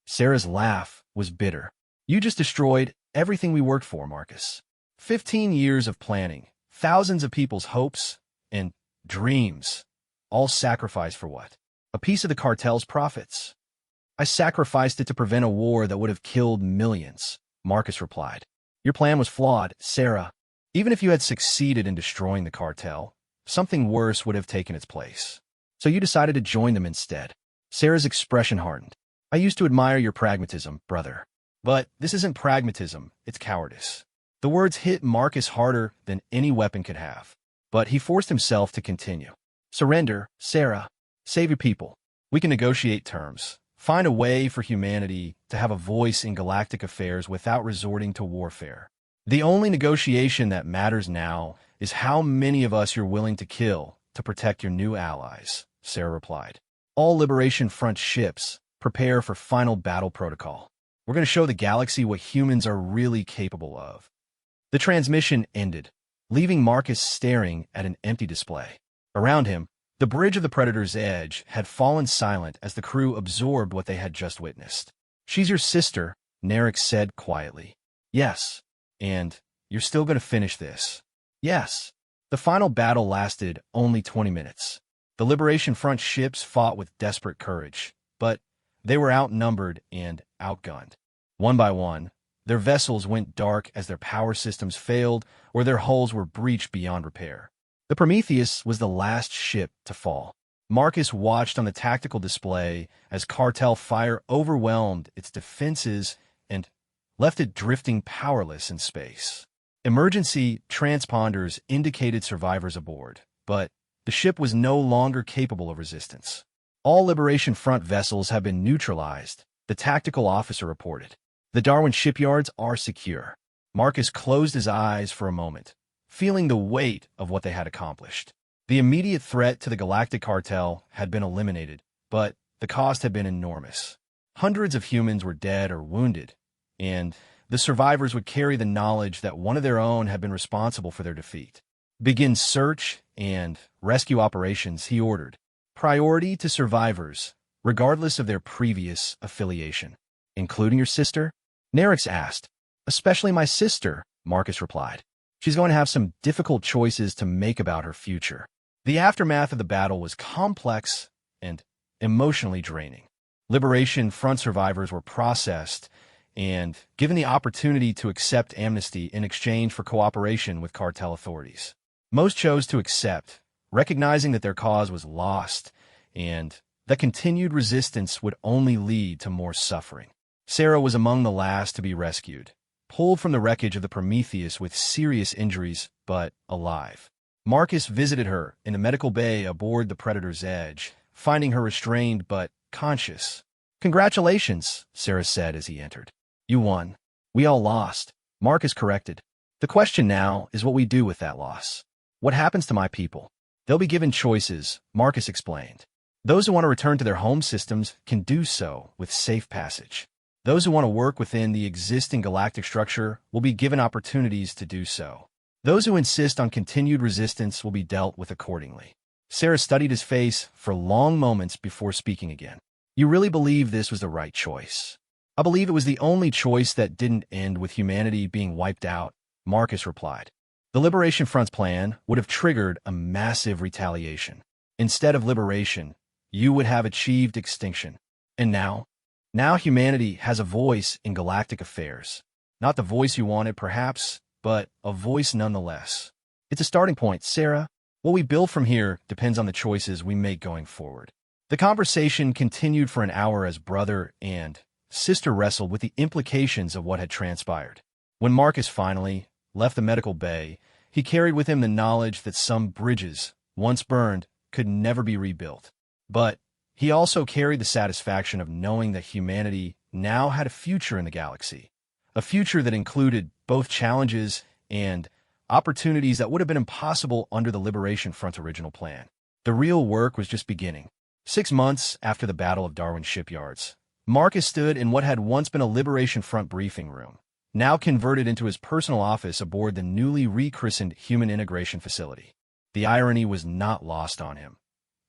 Sarah's laugh was bitter. You just destroyed everything we worked for, Marcus. 15 years of planning, thousands of people's hopes and dreams, all sacrificed for what? A piece of the cartel's profits. I sacrificed it to prevent a war that would have killed millions, Marcus replied. Your plan was flawed, Sarah. Even if you had succeeded in destroying the cartel, something worse would have taken its place. So you decided to join them instead. Sarah's expression hardened. I used to admire your pragmatism, brother. But this isn't pragmatism, it's cowardice. The words hit Marcus harder than any weapon could have. But he forced himself to continue. Surrender, Sarah. Save your people. We can negotiate terms. Find a way for humanity to have a voice in galactic affairs without resorting to warfare. The only negotiation that matters now is how many of us you're willing to kill to protect your new allies, Sarah replied. All Liberation Front ships, prepare for final battle protocol. We're going to show the galaxy what humans are really capable of. The transmission ended, leaving Marcus staring at an empty display. Around him, the bridge of the Predator's edge had fallen silent as the crew absorbed what they had just witnessed. She's your sister, Narek said quietly. Yes. And you're still going to finish this. Yes. The final battle lasted only 20 minutes. The Liberation Front ships fought with desperate courage, but they were outnumbered and outgunned. One by one, their vessels went dark as their power systems failed or their hulls were breached beyond repair. The Prometheus was the last ship to fall. Marcus watched on the tactical display as cartel fire overwhelmed its defenses and left it drifting powerless in space. Emergency transponders indicated survivors aboard, but the ship was no longer capable of resistance. All Liberation Front vessels have been neutralized, the tactical officer reported. The Darwin shipyards are secure. Marcus closed his eyes for a moment, feeling the weight of what they had accomplished. The immediate threat to the Galactic Cartel had been eliminated, but the cost had been enormous. Hundreds of humans were dead or wounded, and the survivors would carry the knowledge that one of their own had been responsible for their defeat. Begin search and rescue operations, he ordered. Priority to survivors, regardless of their previous affiliation. Including your sister? Narek asked. Especially my sister, Marcus replied. She's going to have some difficult choices to make about her future. The aftermath of the battle was complex and emotionally draining. Liberation Front survivors were processed and given the opportunity to accept amnesty in exchange for cooperation with cartel authorities. Most chose to accept, recognizing that their cause was lost and that continued resistance would only lead to more suffering. Sarah was among the last to be rescued, pulled from the wreckage of the Prometheus with serious injuries, but alive. Marcus visited her in the medical bay aboard the Predator's edge, finding her restrained but conscious. Congratulations, Sarah said as he entered. You won. We all lost, Marcus corrected. The question now is what we do with that loss. What happens to my people? They'll be given choices, Marcus explained. Those who want to return to their home systems can do so with safe passage. Those who want to work within the existing galactic structure will be given opportunities to do so. Those who insist on continued resistance will be dealt with accordingly. Sarah studied his face for long moments before speaking again. You really believe this was the right choice? I believe it was the only choice that didn't end with humanity being wiped out, Marcus replied. The Liberation Front's plan would have triggered a massive retaliation. Instead of liberation, you would have achieved extinction. And now humanity has a voice in galactic affairs. Not the voice you wanted, perhaps, but a voice nonetheless. It's a starting point, Sarah. What we build from here depends on the choices we make going forward. The conversation continued for an hour as brother and sister wrestled with the implications of what had transpired. When Marcus finally left the medical bay, he carried with him the knowledge that some bridges, once burned, could never be rebuilt. But he also carried the satisfaction of knowing that humanity now had a future in the galaxy, a future that included both challenges and opportunities that would have been impossible under the Liberation Front's original plan. The real work was just beginning. 6 months after the Battle of Darwin shipyards, Marcus stood in what had once been a Liberation Front briefing room, now converted into his personal office aboard the newly rechristened Human Integration Facility. The irony was not lost on him.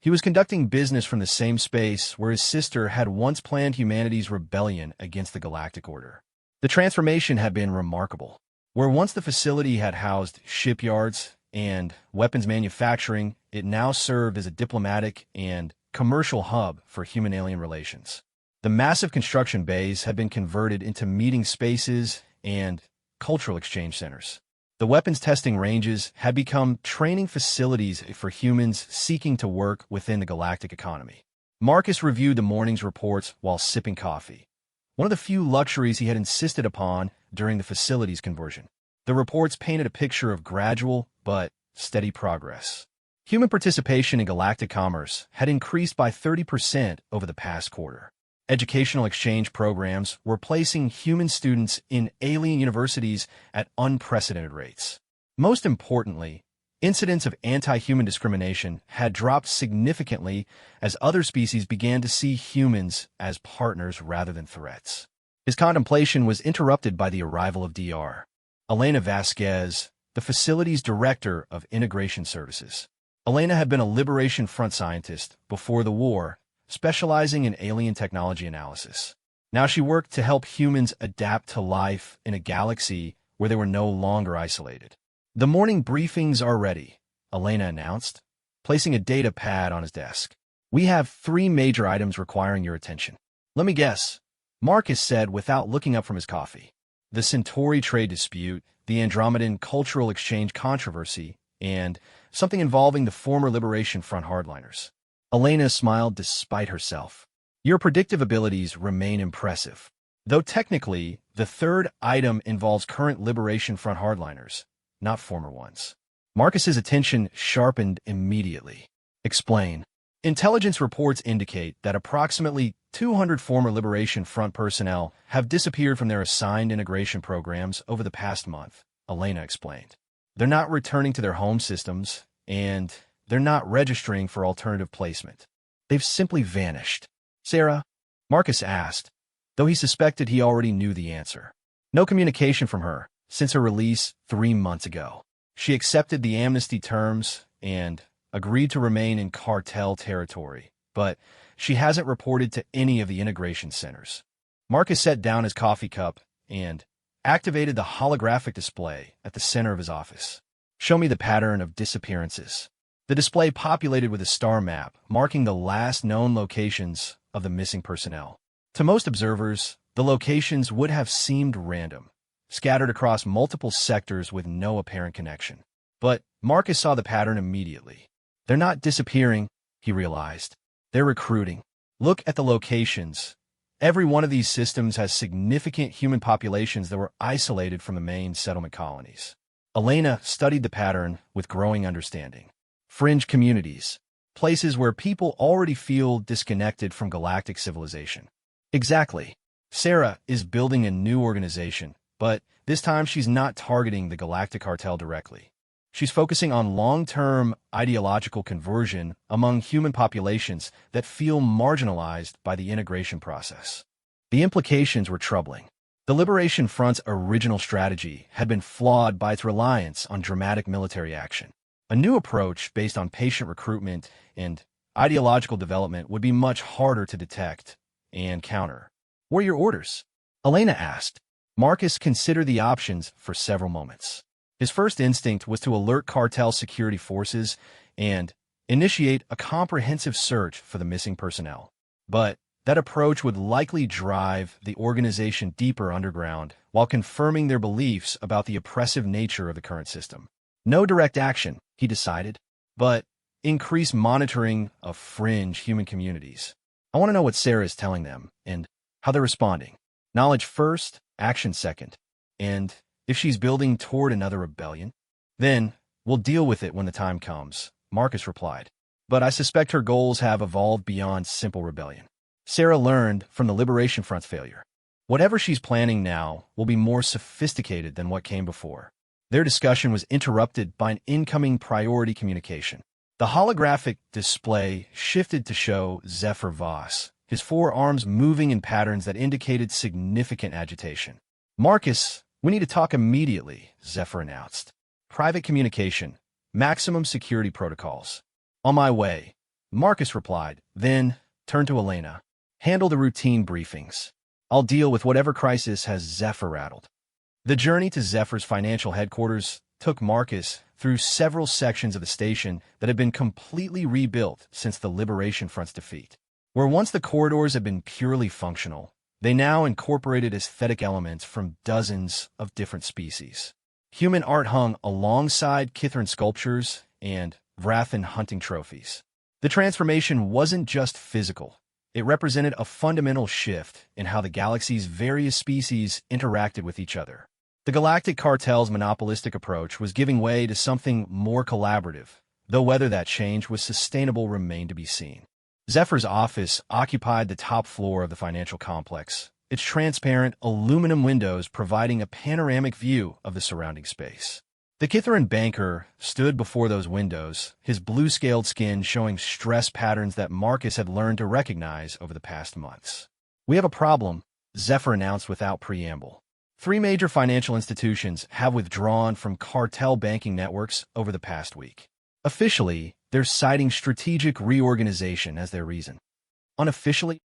He was conducting business from the same space where his sister had once planned humanity's rebellion against the Galactic Order. The transformation had been remarkable. Where once the facility had housed shipyards and weapons manufacturing, it now served as a diplomatic and commercial hub for human-alien relations. The massive construction bays had been converted into meeting spaces and cultural exchange centers. The weapons testing ranges had become training facilities for humans seeking to work within the galactic economy. Marcus reviewed the morning's reports while sipping coffee, one of the few luxuries he had insisted upon during the facility's conversion. The reports painted a picture of gradual but steady progress. Human participation in galactic commerce had increased by 30% over the past quarter. Educational exchange programs were placing human students in alien universities at unprecedented rates. Most importantly, incidents of anti-human discrimination had dropped significantly as other species began to see humans as partners rather than threats. His contemplation was interrupted by the arrival of Dr. Elena Vasquez, the facility's director of integration services. Elena had been a Liberation Front scientist before the war, specializing in alien technology analysis. Now she worked to help humans adapt to life in a galaxy where they were no longer isolated. "The morning briefings are ready," Elena announced, placing a data pad on his desk. "We have 3 major items requiring your attention." "Let me guess," Marcus said without looking up from his coffee. "The Centauri trade dispute, the Andromedan cultural exchange controversy, and something involving the former Liberation Front hardliners." Elena smiled despite herself. "Your predictive abilities remain impressive. Though technically, the 3rd item involves current Liberation Front hardliners, not former ones." Marcus's attention sharpened immediately. "Explain." "Intelligence reports indicate that approximately 200 former Liberation Front personnel have disappeared from their assigned integration programs over the past month," Elena explained. "They're not returning to their home systems, and they're not registering for alternative placement. They've simply vanished." "Sarah?" Marcus asked, though he suspected he already knew the answer. "No communication from her since her release 3 months ago. She accepted the amnesty terms and agreed to remain in cartel territory, but she hasn't reported to any of the integration centers." Marcus set down his coffee cup and activated the holographic display at the center of his office. "Show me the pattern of disappearances." The display populated with a star map marking the last known locations of the missing personnel. To most observers, the locations would have seemed random, scattered across multiple sectors with no apparent connection. But Marcus saw the pattern immediately. "They're not disappearing," he realized. "They're recruiting. Look at the locations. Every one of these systems has significant human populations that were isolated from the main settlement colonies." Elena studied the pattern with growing understanding. Fringe communities, places where people already feel disconnected from galactic civilization. Exactly. Sarah is building a new organization, but this time she's not targeting the Galactic Cartel directly. She's focusing on long-term ideological conversion among human populations that feel marginalized by the integration process. The implications were troubling. The Liberation Front's original strategy had been flawed by its reliance on dramatic military action. A new approach based on patient recruitment and ideological development would be much harder to detect and counter. "What are your orders?" Elena asked. Marcus considered the options for several moments. His first instinct was to alert cartel security forces and initiate a comprehensive search for the missing personnel. But that approach would likely drive the organization deeper underground while confirming their beliefs about the oppressive nature of the current system. No direct action, he decided, but increased monitoring of fringe human communities. "I want to know what Sarah is telling them and how they're responding. Knowledge first, action second. And if she's building toward another rebellion, then we'll deal with it when the time comes," Marcus replied. "But I suspect her goals have evolved beyond simple rebellion." Sarah learned from the Liberation Front's failure. Whatever she's planning now will be more sophisticated than what came before. Their discussion was interrupted by an incoming priority communication. The holographic display shifted to show Zephyr Voss, his 4 arms moving in patterns that indicated significant agitation. "Marcus, we need to talk immediately," Zephyr announced. "Private communication, maximum security protocols." "On my way," Marcus replied, then turned to Elena. "Handle the routine briefings. I'll deal with whatever crisis has Zephyr rattled." The journey to Zephyr's financial headquarters took Marcus through several sections of the station that had been completely rebuilt since the Liberation Front's defeat. Where once the corridors had been purely functional, they now incorporated aesthetic elements from dozens of different species. Human art hung alongside Kithran sculptures and Vrathan hunting trophies. The transformation wasn't just physical. It represented a fundamental shift in how the galaxy's various species interacted with each other. The Galactic Cartel's monopolistic approach was giving way to something more collaborative, though whether that change was sustainable remained to be seen. Zephyr's office occupied the top floor of the financial complex, its transparent aluminum windows providing a panoramic view of the surrounding space. The Kithran banker stood before those windows, his blue-scaled skin showing stress patterns that Marcus had learned to recognize over the past months. "We have a problem," Zephyr announced without preamble. 3 major financial institutions have withdrawn from cartel banking networks over the past week. Officially, they're citing strategic reorganization as their reason. Unofficially,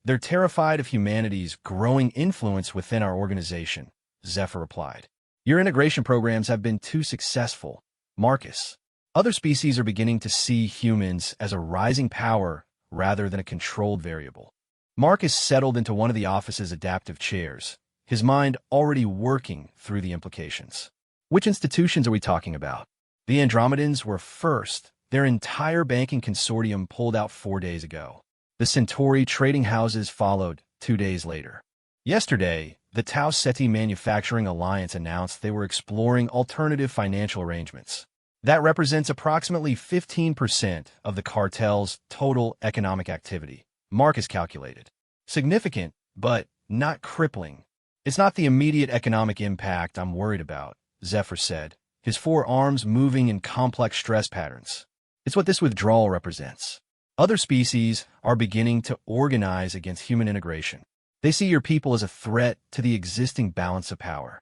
they're terrified of humanity's growing influence within our organization, Zephyr replied. "Your integration programs have been too successful, Marcus. Other species are beginning to see humans as a rising power rather than a controlled variable." Marcus settled into one of the office's adaptive chairs, his mind already working through the implications. "Which institutions are we talking about?" The Andromedans were first. Their entire banking consortium pulled out 4 days ago. The Centauri trading houses followed 2 days later. Yesterday, the Tau Ceti Manufacturing Alliance announced they were exploring alternative financial arrangements. That represents approximately 15% of the cartel's total economic activity, Marcus calculated. Significant, but not crippling. "It's not the immediate economic impact I'm worried about," Zephyr said, his 4 arms moving in complex stress patterns. "It's what this withdrawal represents. Other species are beginning to organize against human integration. They see your people as a threat to the existing balance of power."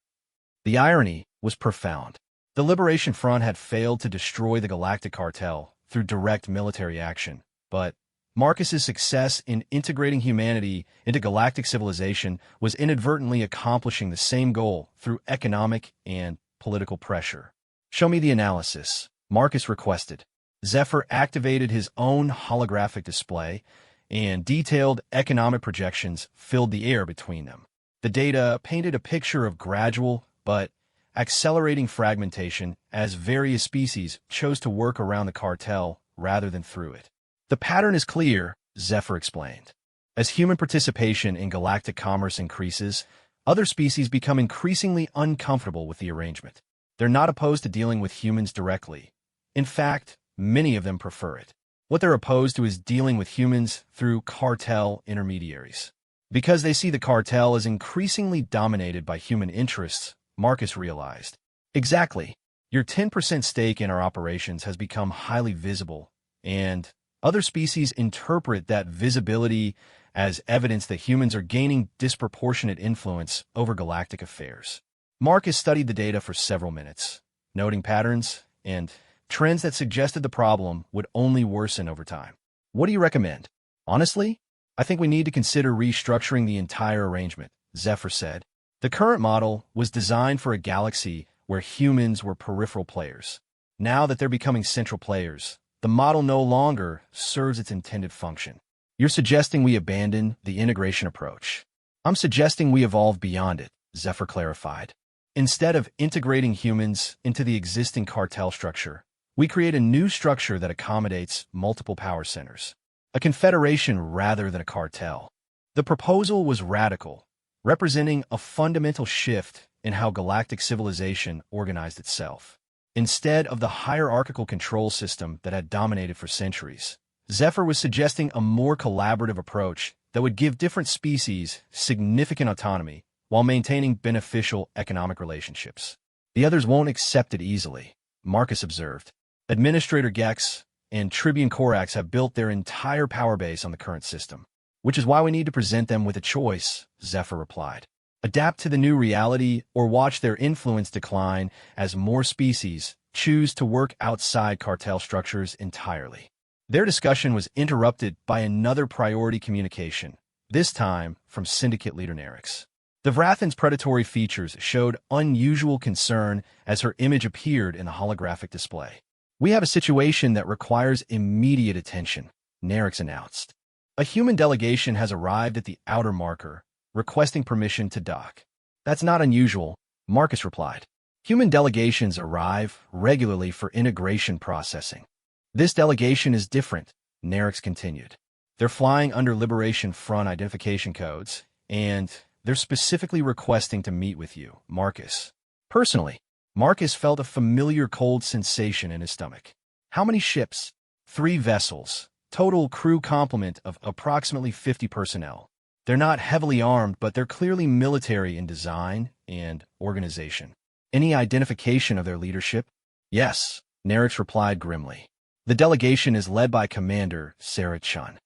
The irony was profound. The Liberation Front had failed to destroy the Galactic Cartel through direct military action, but Marcus's success in integrating humanity into galactic civilization was inadvertently accomplishing the same goal through economic and political pressure. "Show me the analysis," Marcus requested. Zephyr activated his own holographic display, and detailed economic projections filled the air between them. The data painted a picture of gradual but accelerating fragmentation as various species chose to work around the cartel rather than through it. "The pattern is clear," Zephyr explained. As human participation in galactic commerce increases, other species become increasingly uncomfortable with the arrangement. They're not opposed to dealing with humans directly. In fact, many of them prefer it. What they're opposed to is dealing with humans through cartel intermediaries. Because they see the cartel as increasingly dominated by human interests, Marcus realized. "Exactly. Your 10% stake in our operations has become highly visible, and other species interpret that visibility as evidence that humans are gaining disproportionate influence over galactic affairs." Marcus studied the data for several minutes, noting patterns and trends that suggested the problem would only worsen over time. "What do you recommend?" "Honestly, I think we need to consider restructuring the entire arrangement," Zephyr said. The current model was designed for a galaxy where humans were peripheral players. Now that they're becoming central players, the model no longer serves its intended function. "You're suggesting we abandon the integration approach." "I'm suggesting we evolve beyond it," Zephyr clarified. "Instead of integrating humans into the existing cartel structure, we create a new structure that accommodates multiple power centers. A confederation rather than a cartel." The proposal was radical, representing a fundamental shift in how galactic civilization organized itself. Instead of the hierarchical control system that had dominated for centuries, Zephyr was suggesting a more collaborative approach that would give different species significant autonomy while maintaining beneficial economic relationships. "The others won't accept it easily," Marcus observed. "Administrator Gex and Tribune Corax have built their entire power base on the current system, which is why we need to present them with a choice," Zephyr replied. "Adapt to the new reality or watch their influence decline as more species choose to work outside cartel structures entirely." Their discussion was interrupted by another priority communication, this time from Syndicate leader Nerix. The Vrathan's predatory features showed unusual concern as her image appeared in the holographic display. "We have a situation that requires immediate attention," Nerix announced. "A human delegation has arrived at the outer marker, requesting permission to dock." "That's not unusual," Marcus replied. Human delegations arrive regularly for integration processing. This delegation is different, Nerix continued. They're flying under Liberation Front identification codes, and they're specifically requesting to meet with you, Marcus. Personally, Marcus felt a familiar cold sensation in his stomach. How many ships? 3 vessels. Total crew complement of approximately 50 personnel. They're not heavily armed, but they're clearly military in design and organization. Any identification of their leadership? Yes, Nerix replied grimly. The delegation is led by Commander Sarah Chun.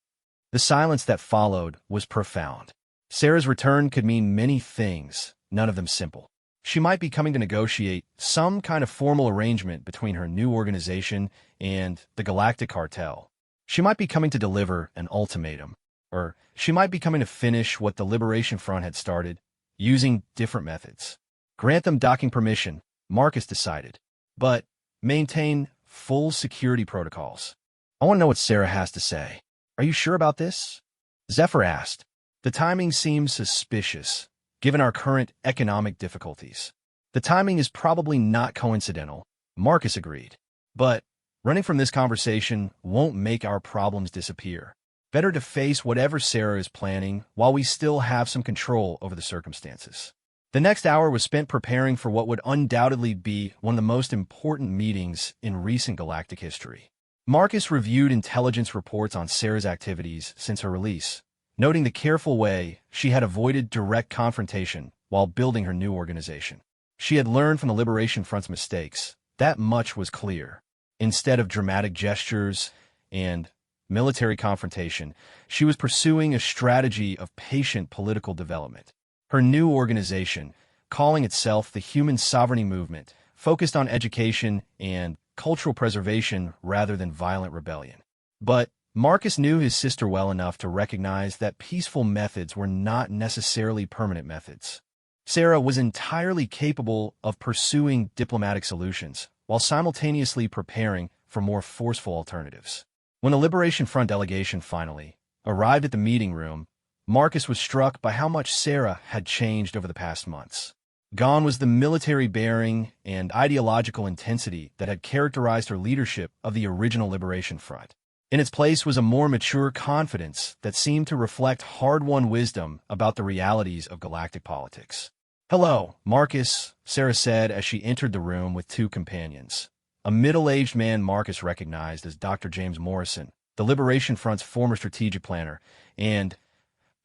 The silence that followed was profound. Sarah's return could mean many things, none of them simple. She might be coming to negotiate some kind of formal arrangement between her new organization and the Galactic Cartel. She might be coming to deliver an ultimatum, or she might be coming to finish what the Liberation Front had started, using different methods. Grant them docking permission, Marcus decided, but maintain full security protocols. I want to know what Sarah has to say. Are you sure about this? Zephyr asked. The timing seems suspicious, given our current economic difficulties. The timing is probably not coincidental, Marcus agreed. But running from this conversation won't make our problems disappear. Better to face whatever Sarah is planning while we still have some control over the circumstances. The next hour was spent preparing for what would undoubtedly be one of the most important meetings in recent galactic history. Marcus reviewed intelligence reports on Sarah's activities since her release, noting the careful way she had avoided direct confrontation while building her new organization. She had learned from the Liberation Front's mistakes. That much was clear. Instead of dramatic gestures and military confrontation, she was pursuing a strategy of patient political development. Her new organization, calling itself the Human Sovereignty Movement, focused on education and cultural preservation rather than violent rebellion. But Marcus knew his sister well enough to recognize that peaceful methods were not necessarily permanent methods. Sarah was entirely capable of pursuing diplomatic solutions while simultaneously preparing for more forceful alternatives. When the Liberation Front delegation finally arrived at the meeting room, Marcus was struck by how much Sarah had changed over the past months. Gone was the military bearing and ideological intensity that had characterized her leadership of the original Liberation Front. In its place was a more mature confidence that seemed to reflect hard-won wisdom about the realities of galactic politics. "Hello, Marcus," Sarah said as she entered the room with 2 companions. A middle-aged man Marcus recognized as Dr. James Morrison, the Liberation Front's former strategic planner, and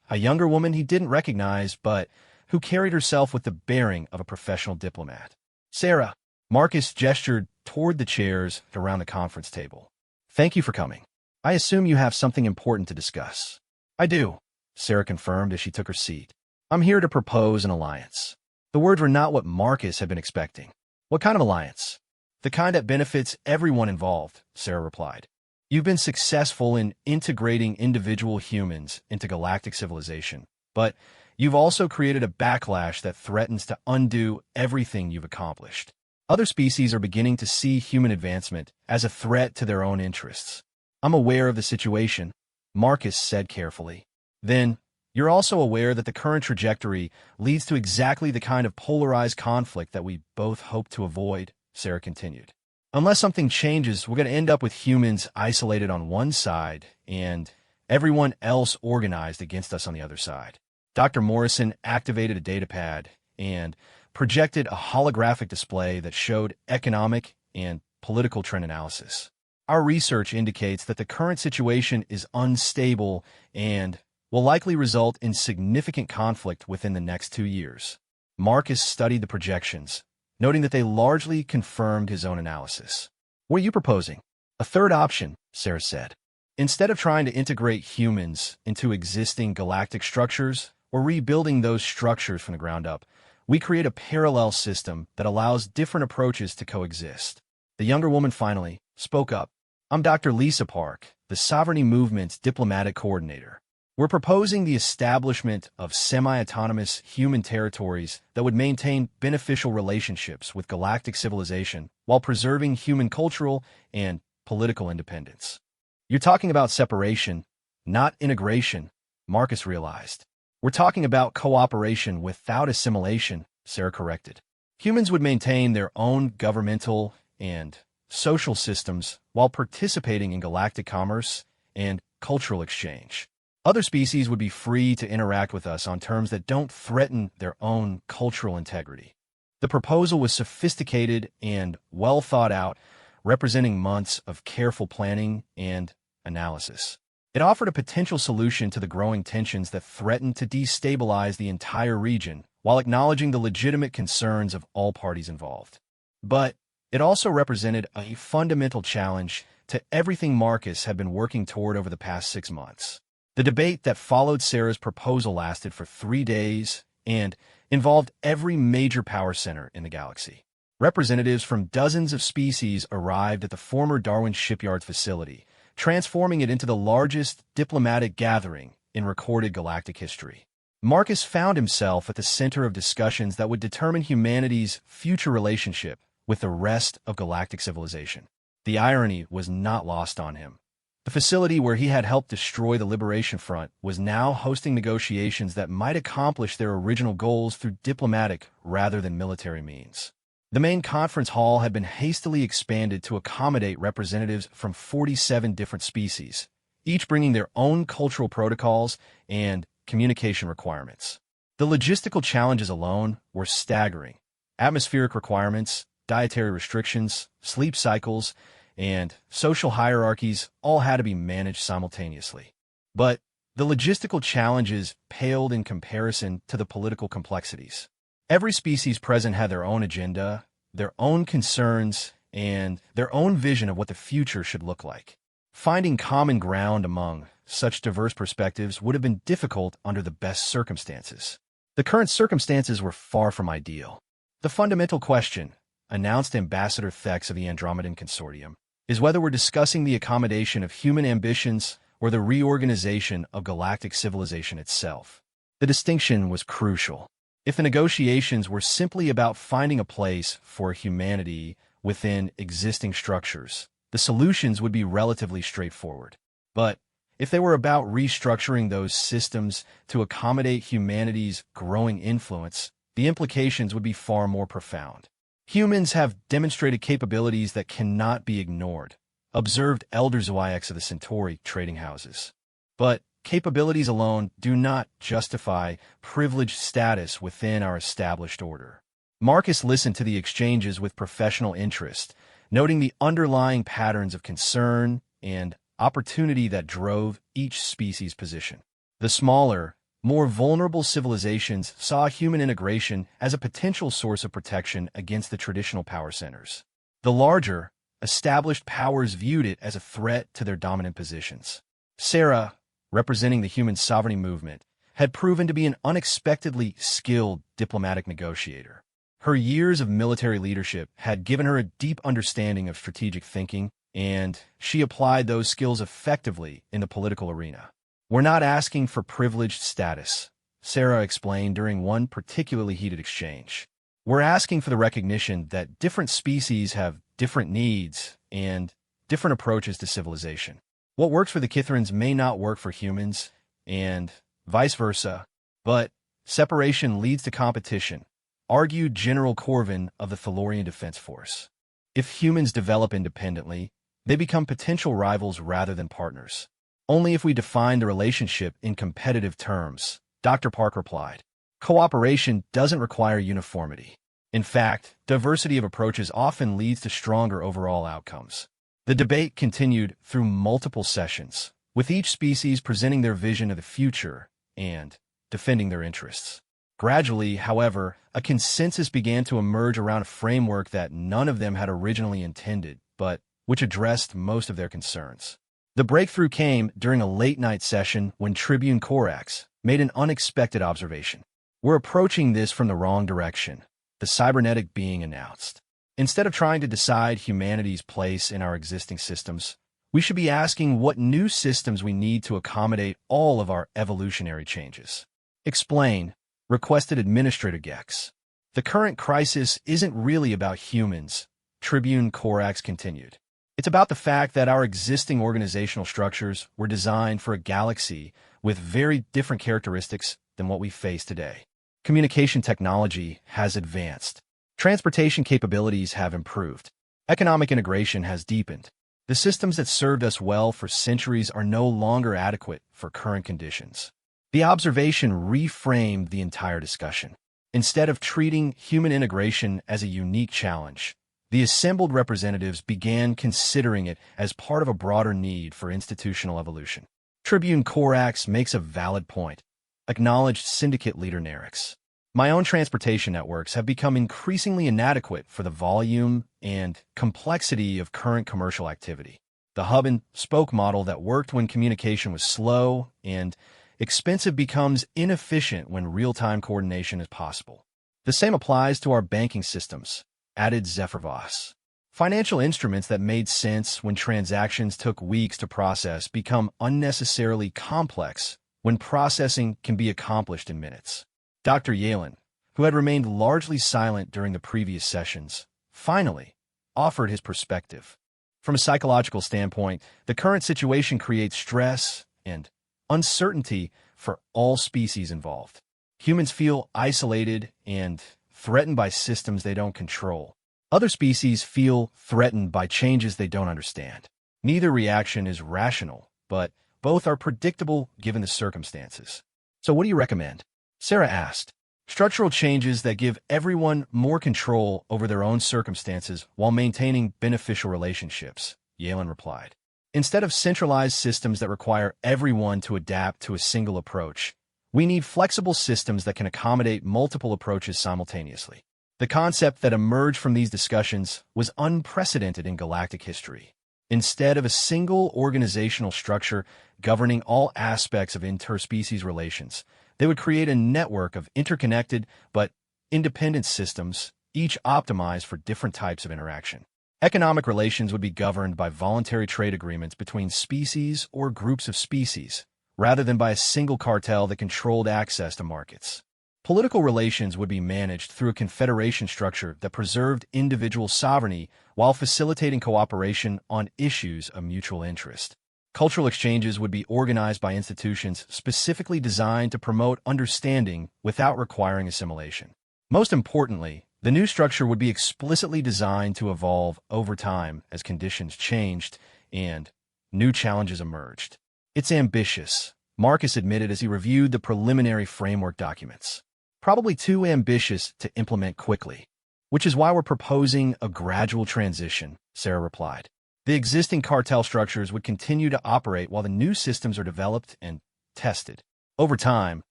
a younger woman he didn't recognize but who carried herself with the bearing of a professional diplomat. "Sarah," Marcus gestured toward the chairs around the conference table. "Thank you for coming. I assume you have something important to discuss." "I do," Sarah confirmed as she took her seat. "I'm here to propose an alliance." The words were not what Marcus had been expecting. "What kind of alliance?" "The kind that benefits everyone involved," Sarah replied. "You've been successful in integrating individual humans into galactic civilization, but you've also created a backlash that threatens to undo everything you've accomplished. Other species are beginning to see human advancement as a threat to their own interests." "I'm aware of the situation," Marcus said carefully. "Then, you're also aware that the current trajectory leads to exactly the kind of polarized conflict that we both hope to avoid," Sarah continued. "Unless something changes, we're going to end up with humans isolated on one side and everyone else organized against us on the other side." Dr. Morrison activated a datapad and projected a holographic display that showed economic and political trend analysis. "Our research indicates that the current situation is unstable and will likely result in significant conflict within the next 2 years." Marcus studied the projections, noting that they largely confirmed his own analysis. "What are you proposing?" "A third option," Sarah said. "Instead of trying to integrate humans into existing galactic structures or rebuilding those structures from the ground up, we create a parallel system that allows different approaches to coexist." The younger woman finally spoke up. "I'm Dr. Lisa Park, the Sovereignty Movement's diplomatic coordinator. We're proposing the establishment of semi-autonomous human territories that would maintain beneficial relationships with galactic civilization while preserving human cultural and political independence." "You're talking about separation, not integration," Marcus realized. "We're talking about cooperation without assimilation," Sarah corrected. Humans would maintain their own governmental and social systems while participating in galactic commerce and cultural exchange. Other species would be free to interact with us on terms that don't threaten their own cultural integrity. The proposal was sophisticated and well thought out, representing months of careful planning and analysis. It offered a potential solution to the growing tensions that threatened to destabilize the entire region, while acknowledging the legitimate concerns of all parties involved. But it also represented a fundamental challenge to everything Marcus had been working toward over the past 6 months. The debate that followed Sarah's proposal lasted for 3 days and involved every major power center in the galaxy. Representatives from dozens of species arrived at the former Darwin Shipyard facility, transforming it into the largest diplomatic gathering in recorded galactic history. Marcus found himself at the center of discussions that would determine humanity's future relationship with the rest of galactic civilization. The irony was not lost on him. The facility where he had helped destroy the Liberation Front was now hosting negotiations that might accomplish their original goals through diplomatic rather than military means. The main conference hall had been hastily expanded to accommodate representatives from 47 different species, each bringing their own cultural protocols and communication requirements. The logistical challenges alone were staggering. Atmospheric requirements, dietary restrictions, sleep cycles, and social hierarchies all had to be managed simultaneously. But the logistical challenges paled in comparison to the political complexities. Every species present had their own agenda, their own concerns, and their own vision of what the future should look like. Finding common ground among such diverse perspectives would have been difficult under the best circumstances. The current circumstances were far from ideal. The fundamental question, announced Ambassador Thex of the Andromedan Consortium, is whether we're discussing the accommodation of human ambitions or the reorganization of galactic civilization itself. The distinction was crucial. If the negotiations were simply about finding a place for humanity within existing structures, the solutions would be relatively straightforward. But if they were about restructuring those systems to accommodate humanity's growing influence, the implications would be far more profound. Humans have demonstrated capabilities that cannot be ignored, observed Elder Zoiax of the Centauri trading houses. But capabilities alone do not justify privileged status within our established order. Marcus listened to the exchanges with professional interest, noting the underlying patterns of concern and opportunity that drove each species' position. The smaller, more vulnerable civilizations saw human integration as a potential source of protection against the traditional power centers. The larger, established powers viewed it as a threat to their dominant positions. Sarah, representing the human sovereignty movement, had proven to be an unexpectedly skilled diplomatic negotiator. Her years of military leadership had given her a deep understanding of strategic thinking, and she applied those skills effectively in the political arena. "We're not asking for privileged status," Sarah explained during one particularly heated exchange. "We're asking for the recognition that different species have different needs and different approaches to civilization. What works for the Kithrans may not work for humans, and vice versa. But separation leads to competition," argued General Corvin of the Thalorian Defense Force. "If humans develop independently, they become potential rivals rather than partners. Only if we define the relationship in competitive terms," Dr. Park replied. "Cooperation doesn't require uniformity. In fact, diversity of approaches often leads to stronger overall outcomes." The debate continued through multiple sessions, with each species presenting their vision of the future and defending their interests. Gradually, however, a consensus began to emerge around a framework that none of them had originally intended, but which addressed most of their concerns. The breakthrough came during a late-night session when Tribune Corax made an unexpected observation. "We're approaching this from the wrong direction," the cybernetic being announced. "Instead of trying to decide humanity's place in our existing systems, we should be asking what new systems we need to accommodate all of our evolutionary changes." "Explain," requested Administrator Gex. "The current crisis isn't really about humans," Tribune Corax continued. "It's about the fact that our existing organizational structures were designed for a galaxy with very different characteristics than what we face today. Communication technology has advanced." Transportation capabilities have improved. Economic integration has deepened. The systems that served us well for centuries are no longer adequate for current conditions. The observation reframed the entire discussion. Instead of treating human integration as a unique challenge, the assembled representatives began considering it as part of a broader need for institutional evolution. Tribune Corax makes a valid point. Acknowledged syndicate leader Nerix. My own transportation networks have become increasingly inadequate for the volume and complexity of current commercial activity. The hub-and-spoke model that worked when communication was slow and expensive becomes inefficient when real-time coordination is possible. The same applies to our banking systems, added Zephyrvos. Financial instruments that made sense when transactions took weeks to process become unnecessarily complex when processing can be accomplished in minutes. Dr. Yalen, who had remained largely silent during the previous sessions, finally offered his perspective. From a psychological standpoint, the current situation creates stress and uncertainty for all species involved. Humans feel isolated and threatened by systems they don't control. Other species feel threatened by changes they don't understand. Neither reaction is rational, but both are predictable given the circumstances. So what do you recommend? Sarah asked. Structural changes that give everyone more control over their own circumstances while maintaining beneficial relationships, Yalen replied. Instead of centralized systems that require everyone to adapt to a single approach, we need flexible systems that can accommodate multiple approaches simultaneously. The concept that emerged from these discussions was unprecedented in galactic history. Instead of a single organizational structure governing all aspects of interspecies relations, they would create a network of interconnected but independent systems, each optimized for different types of interaction. Economic relations would be governed by voluntary trade agreements between species or groups of species, rather than by a single cartel that controlled access to markets. Political relations would be managed through a confederation structure that preserved individual sovereignty while facilitating cooperation on issues of mutual interest. Cultural exchanges would be organized by institutions specifically designed to promote understanding without requiring assimilation. Most importantly, the new structure would be explicitly designed to evolve over time as conditions changed and new challenges emerged. It's ambitious, Marcus admitted as he reviewed the preliminary framework documents. Probably too ambitious to implement quickly, which is why we're proposing a gradual transition, Sarah replied. The existing cartel structures would continue to operate while the new systems are developed and tested. Over time,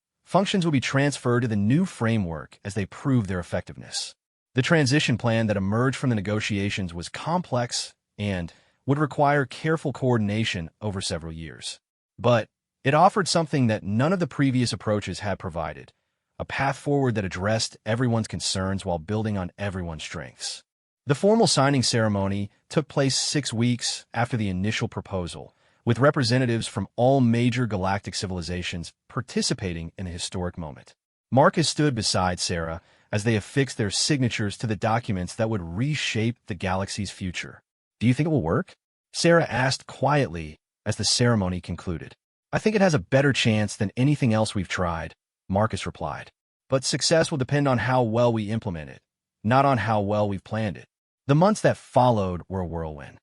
functions will be transferred to the new framework as they prove their effectiveness. The transition plan that emerged from the negotiations was complex and would require careful coordination over several years. But it offered something that none of the previous approaches had provided, a path forward that addressed everyone's concerns while building on everyone's strengths. The formal signing ceremony took place 6 weeks after the initial proposal, with representatives from all major galactic civilizations participating in the historic moment. Marcus stood beside Sarah as they affixed their signatures to the documents that would reshape the galaxy's future. Do you think it will work? Sarah asked quietly as the ceremony concluded. I think it has a better chance than anything else we've tried, Marcus replied. But success will depend on how well we implement it, not on how well we've planned it. The months that followed were a whirlwind.